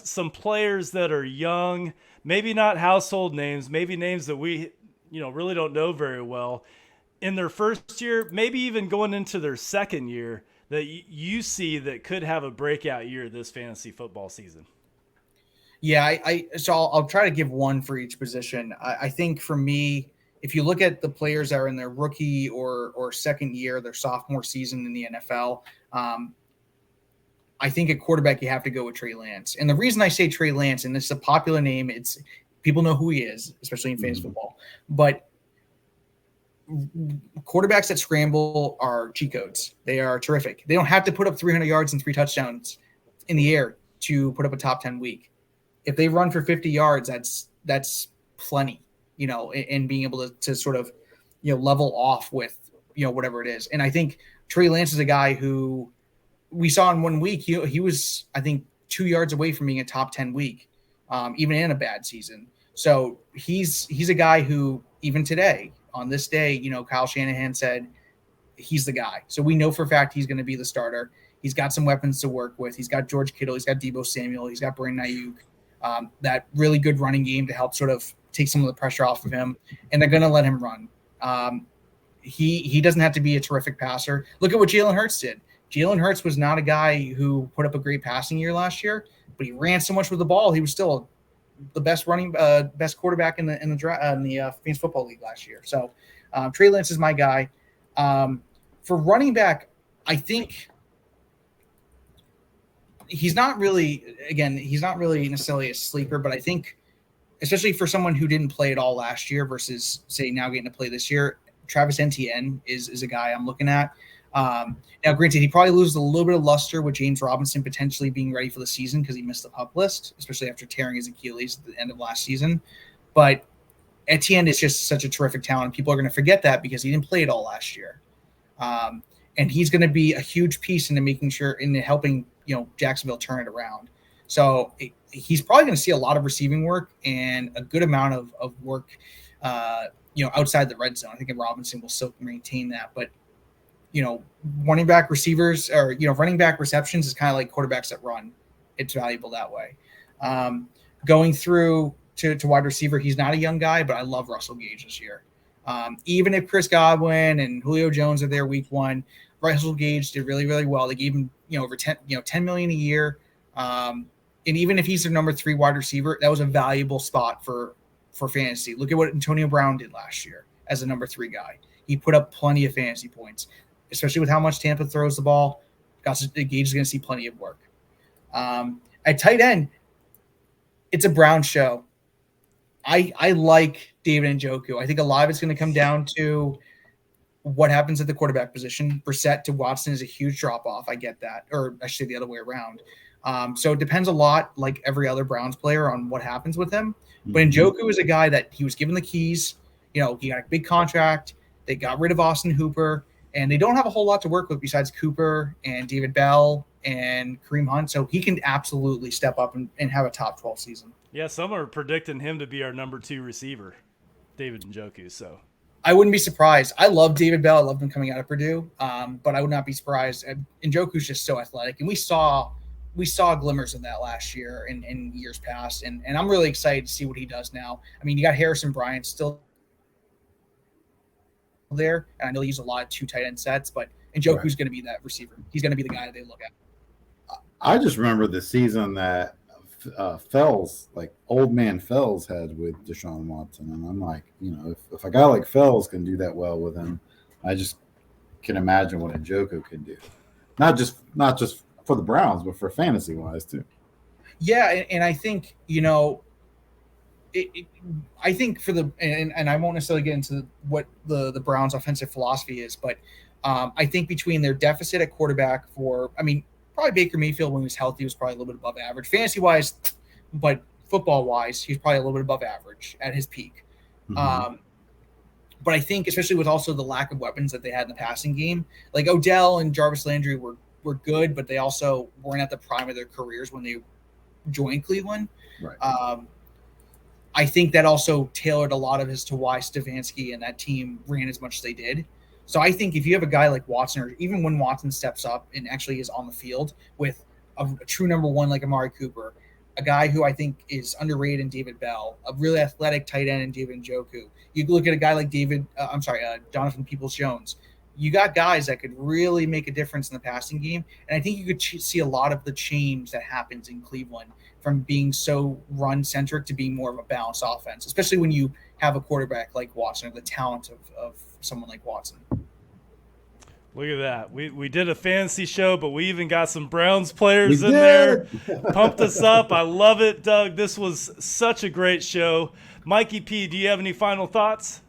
some players that are young, maybe not household names, maybe names that we really don't know very well, in their first year, maybe even going into their second year, that you see that could have a breakout year this fantasy football season. Yeah, so I'll try to give one for each position. I think for me, if you look at the players that are in their rookie or second year, their sophomore season in the NFL, I think at quarterback you have to go with Trey Lance. And the reason I say Trey Lance, and this is a popular name, it's people know who he is, especially in fantasy football, but quarterbacks that scramble are cheat codes. They are terrific. They don't have to put up 300 yards and 3 touchdowns in the air to put up a top 10 week. If they run for 50 yards, that's plenty, and being able to sort of, level off with, whatever it is. And I think Trey Lance is a guy who we saw in 1 week. He was, I think, 2 yards away from being a top 10 week, even in a bad season. So he's a guy who, even today, on this day, Kyle Shanahan said he's the guy. So we know for a fact he's going to be the starter. He's got some weapons to work with. He's got George Kittle. He's got Deebo Samuel. He's got Brandon Ayuk. That really good running game to help sort of take some of the pressure off of him. And they're going to let him run. He doesn't have to be a terrific passer. Look at what Jalen Hurts did. Jalen Hurts was not a guy who put up a great passing year last year, but he ran so much with the ball. He was still the best quarterback in the fantasy football league last year. So Trey Lance is my guy. For running back, I think he's not really necessarily a sleeper, but I think especially for someone who didn't play at all last year versus say now getting to play this year, Travis Etienne is a guy I'm looking at. Now, granted, he probably loses a little bit of luster with James Robinson potentially being ready for the season because he missed the PUP list, especially after tearing his Achilles at the end of last season. But Etienne is just such a terrific talent. People are going to forget that because he didn't play it all last year. And he's going to be a huge piece into helping, Jacksonville turn it around. So he's probably going to see a lot of receiving work and a good amount of work, outside the red zone. I think Robinson will still maintain that, but running back receivers or, running back receptions is kind of like quarterbacks that run. It's valuable that way. Going through to wide receiver, he's not a young guy, but I love Russell Gage this year. Even if Chris Godwin and Julio Jones are there week 1, Russell Gage did really, really well. They gave him, over $10 million a year. And even if he's their number 3 wide receiver, that was a valuable spot for fantasy. Look at what Antonio Brown did last year as a number 3 guy. He put up plenty of fantasy points, especially with how much Tampa throws the ball. Gage is going to see plenty of work. At tight end, it's a Brown show. I like David Njoku. I think a lot of it's going to come down to what happens at the quarterback position. Brissett to Watson is a huge drop-off. I get that. Or I should say the other way around. So it depends a lot, like every other Browns player, on what happens with him. But Njoku is a guy that he was given the keys. He got a big contract. They got rid of Austin Hooper. And they don't have a whole lot to work with besides Cooper and David Bell and Kareem Hunt. So he can absolutely step up and have a top 12 season. Yeah, some are predicting him to be our number 2 receiver, David Njoku. So I wouldn't be surprised. I love David Bell. I loved him coming out of Purdue. But I would not be surprised. Njoku's just so athletic. And we saw glimmers of that last year and years past. And I'm really excited to see what he does now. I mean, you got Harrison Bryant still there, and I know he used a lot of 2 tight end sets, but Njoku's going to be that receiver. He's going to be the guy that they look at. I just remember the season that Fells, like old man Fells, had with Desean Watson, and I'm like, if a guy like Fells can do that well with him, I just can imagine what Njoku can do. Not just for the Browns, but for fantasy wise too. Yeah, and I think I think for the and I won't necessarily get into what the Browns' offensive philosophy is, but I think between their deficit at quarterback probably Baker Mayfield when he was healthy was probably a little bit above average fantasy wise, but football wise he's probably a little bit above average at his peak. But I think especially with also the lack of weapons that they had in the passing game, like Odell and Jarvis Landry were good, but they also weren't at the prime of their careers when they joined Cleveland. Right. I think that also tailored a lot of as to why Stefanski and that team ran as much as they did. So I think if you have a guy like Watson, or even when Watson steps up and actually is on the field with a true number 1 like Amari Cooper, a guy who I think is underrated in David Bell, a really athletic tight end in David Njoku. You look at a guy like Jonathan Peoples-Jones. You got guys that could really make a difference in the passing game. And I think you could see a lot of the change that happens in Cleveland from being so run-centric to being more of a balanced offense, especially when you have a quarterback like Watson, or the talent of someone like Watson. Look at that. We did a fantasy show, but we even got some Browns players in there. Pumped us up. I love it, Doug. This was such a great show. Mikey P, do you have any final thoughts?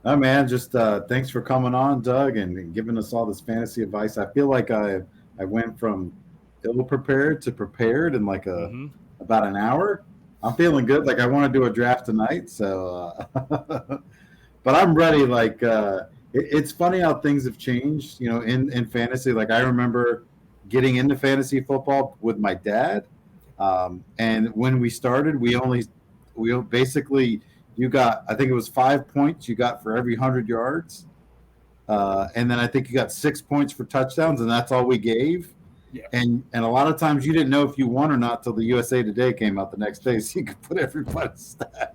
No, man, just thanks for coming on, Doug, and giving us all this fantasy advice. I feel like I went from ill-prepared to prepared in like about an hour. I'm feeling good. Like I want to do a draft tonight. So, but I'm ready. Like it's funny how things have changed, in fantasy. Like I remember getting into fantasy football with my dad. And when we started, we basically, you got, I think it was 5 points you got for every 100 yards. And then I think you got 6 points for touchdowns, and that's all we gave. Yeah. And a lot of times you didn't know if you won or not till the USA Today came out the next day, so you could put everybody's stats.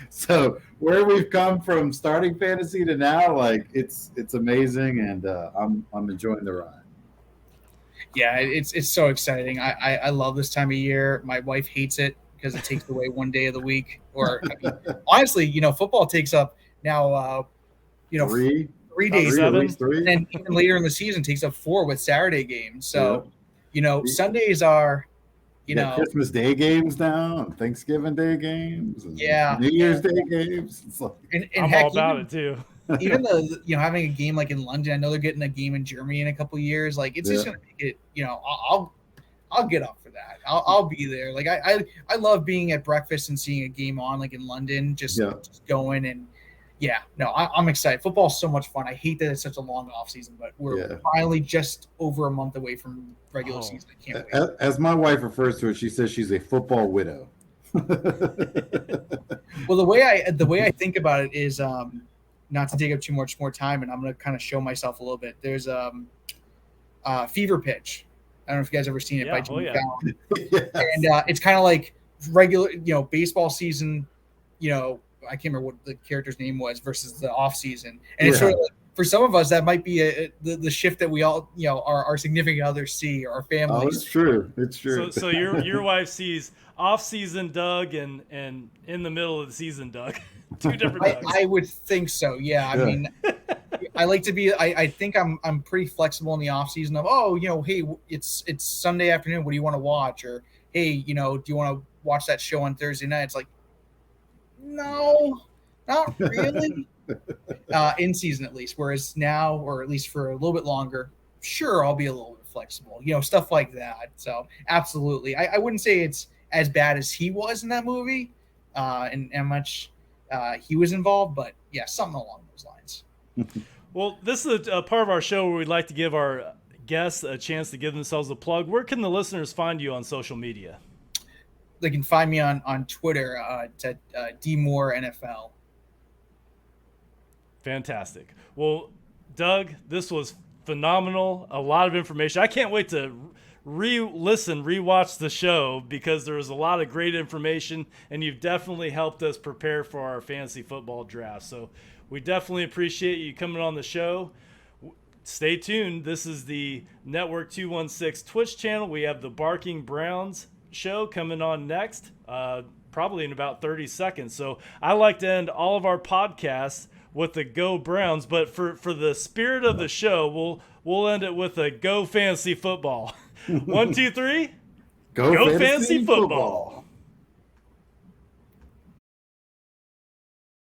So where we've come from starting fantasy to now, like it's amazing, and I'm enjoying the ride. Yeah, it's so exciting. I love this time of year. My wife hates it because it takes away one day of the week. Or honestly, football takes up now. Three days, and even later in the season takes up 4 with Saturday games. So, Sundays are, Christmas Day games now, and Thanksgiving Day games, and New Year's Day games. It's like, and I'm all about it too. Even the having a game like in London, I know they're getting a game in Germany in a couple of years. Like it's just gonna make it. I'll get up for that. I'll be there. Like I love being at breakfast and seeing a game on like in London, just going and. Yeah, no, I'm excited. Football's so much fun. I hate that it's such a long off season, but we're finally just over a month away from regular season. I can't wait. As my wife refers to it, she says she's a football widow. Well, the way I think about it is not to take up too much more time, and I'm going to kind of show myself a little bit. There's Fever Pitch. I don't know if you guys ever seen it by Jimmy Fallon. Yes. And it's kind of like regular, baseball season, I can't remember what the character's name was versus the off season. And it's sort of like, for some of us, that might be the shift that we all, our significant others see, or our families. Oh, it's true. It's true. So your wife sees off season Doug and in the middle of the season Doug. Two different Dougs. I would think so. Yeah. I mean, I like to be, I think I'm pretty flexible in the off season of, hey, it's Sunday afternoon. What do you want to watch? Or, hey, do you want to watch that show on Thursday night? It's like, no, Not really. In season at least. Whereas now, or at least for a little bit longer, sure, I'll be a little bit flexible. Stuff like that. So absolutely, I wouldn't say it's as bad as he was in that movie, and much he was involved, but yeah, something along those lines. Well, this is a part of our show where we'd like to give our guests a chance to give themselves a plug. Where can the listeners find you on social media? They can find me on Twitter at DMooreNFL. Fantastic. Well, Doug, this was phenomenal. A lot of information. I can't wait to rewatch the show because there was a lot of great information, and you've definitely helped us prepare for our fantasy football draft. So we definitely appreciate you coming on the show. Stay tuned. This is the Network 216 Twitch channel. We have the Barking Browns show coming on next, probably in about 30 seconds. So I like to end all of our podcasts with the Go Browns, but for the spirit of the show, we'll end it with a Go Fantasy Football. 1, 2, 3. Go Fantasy football.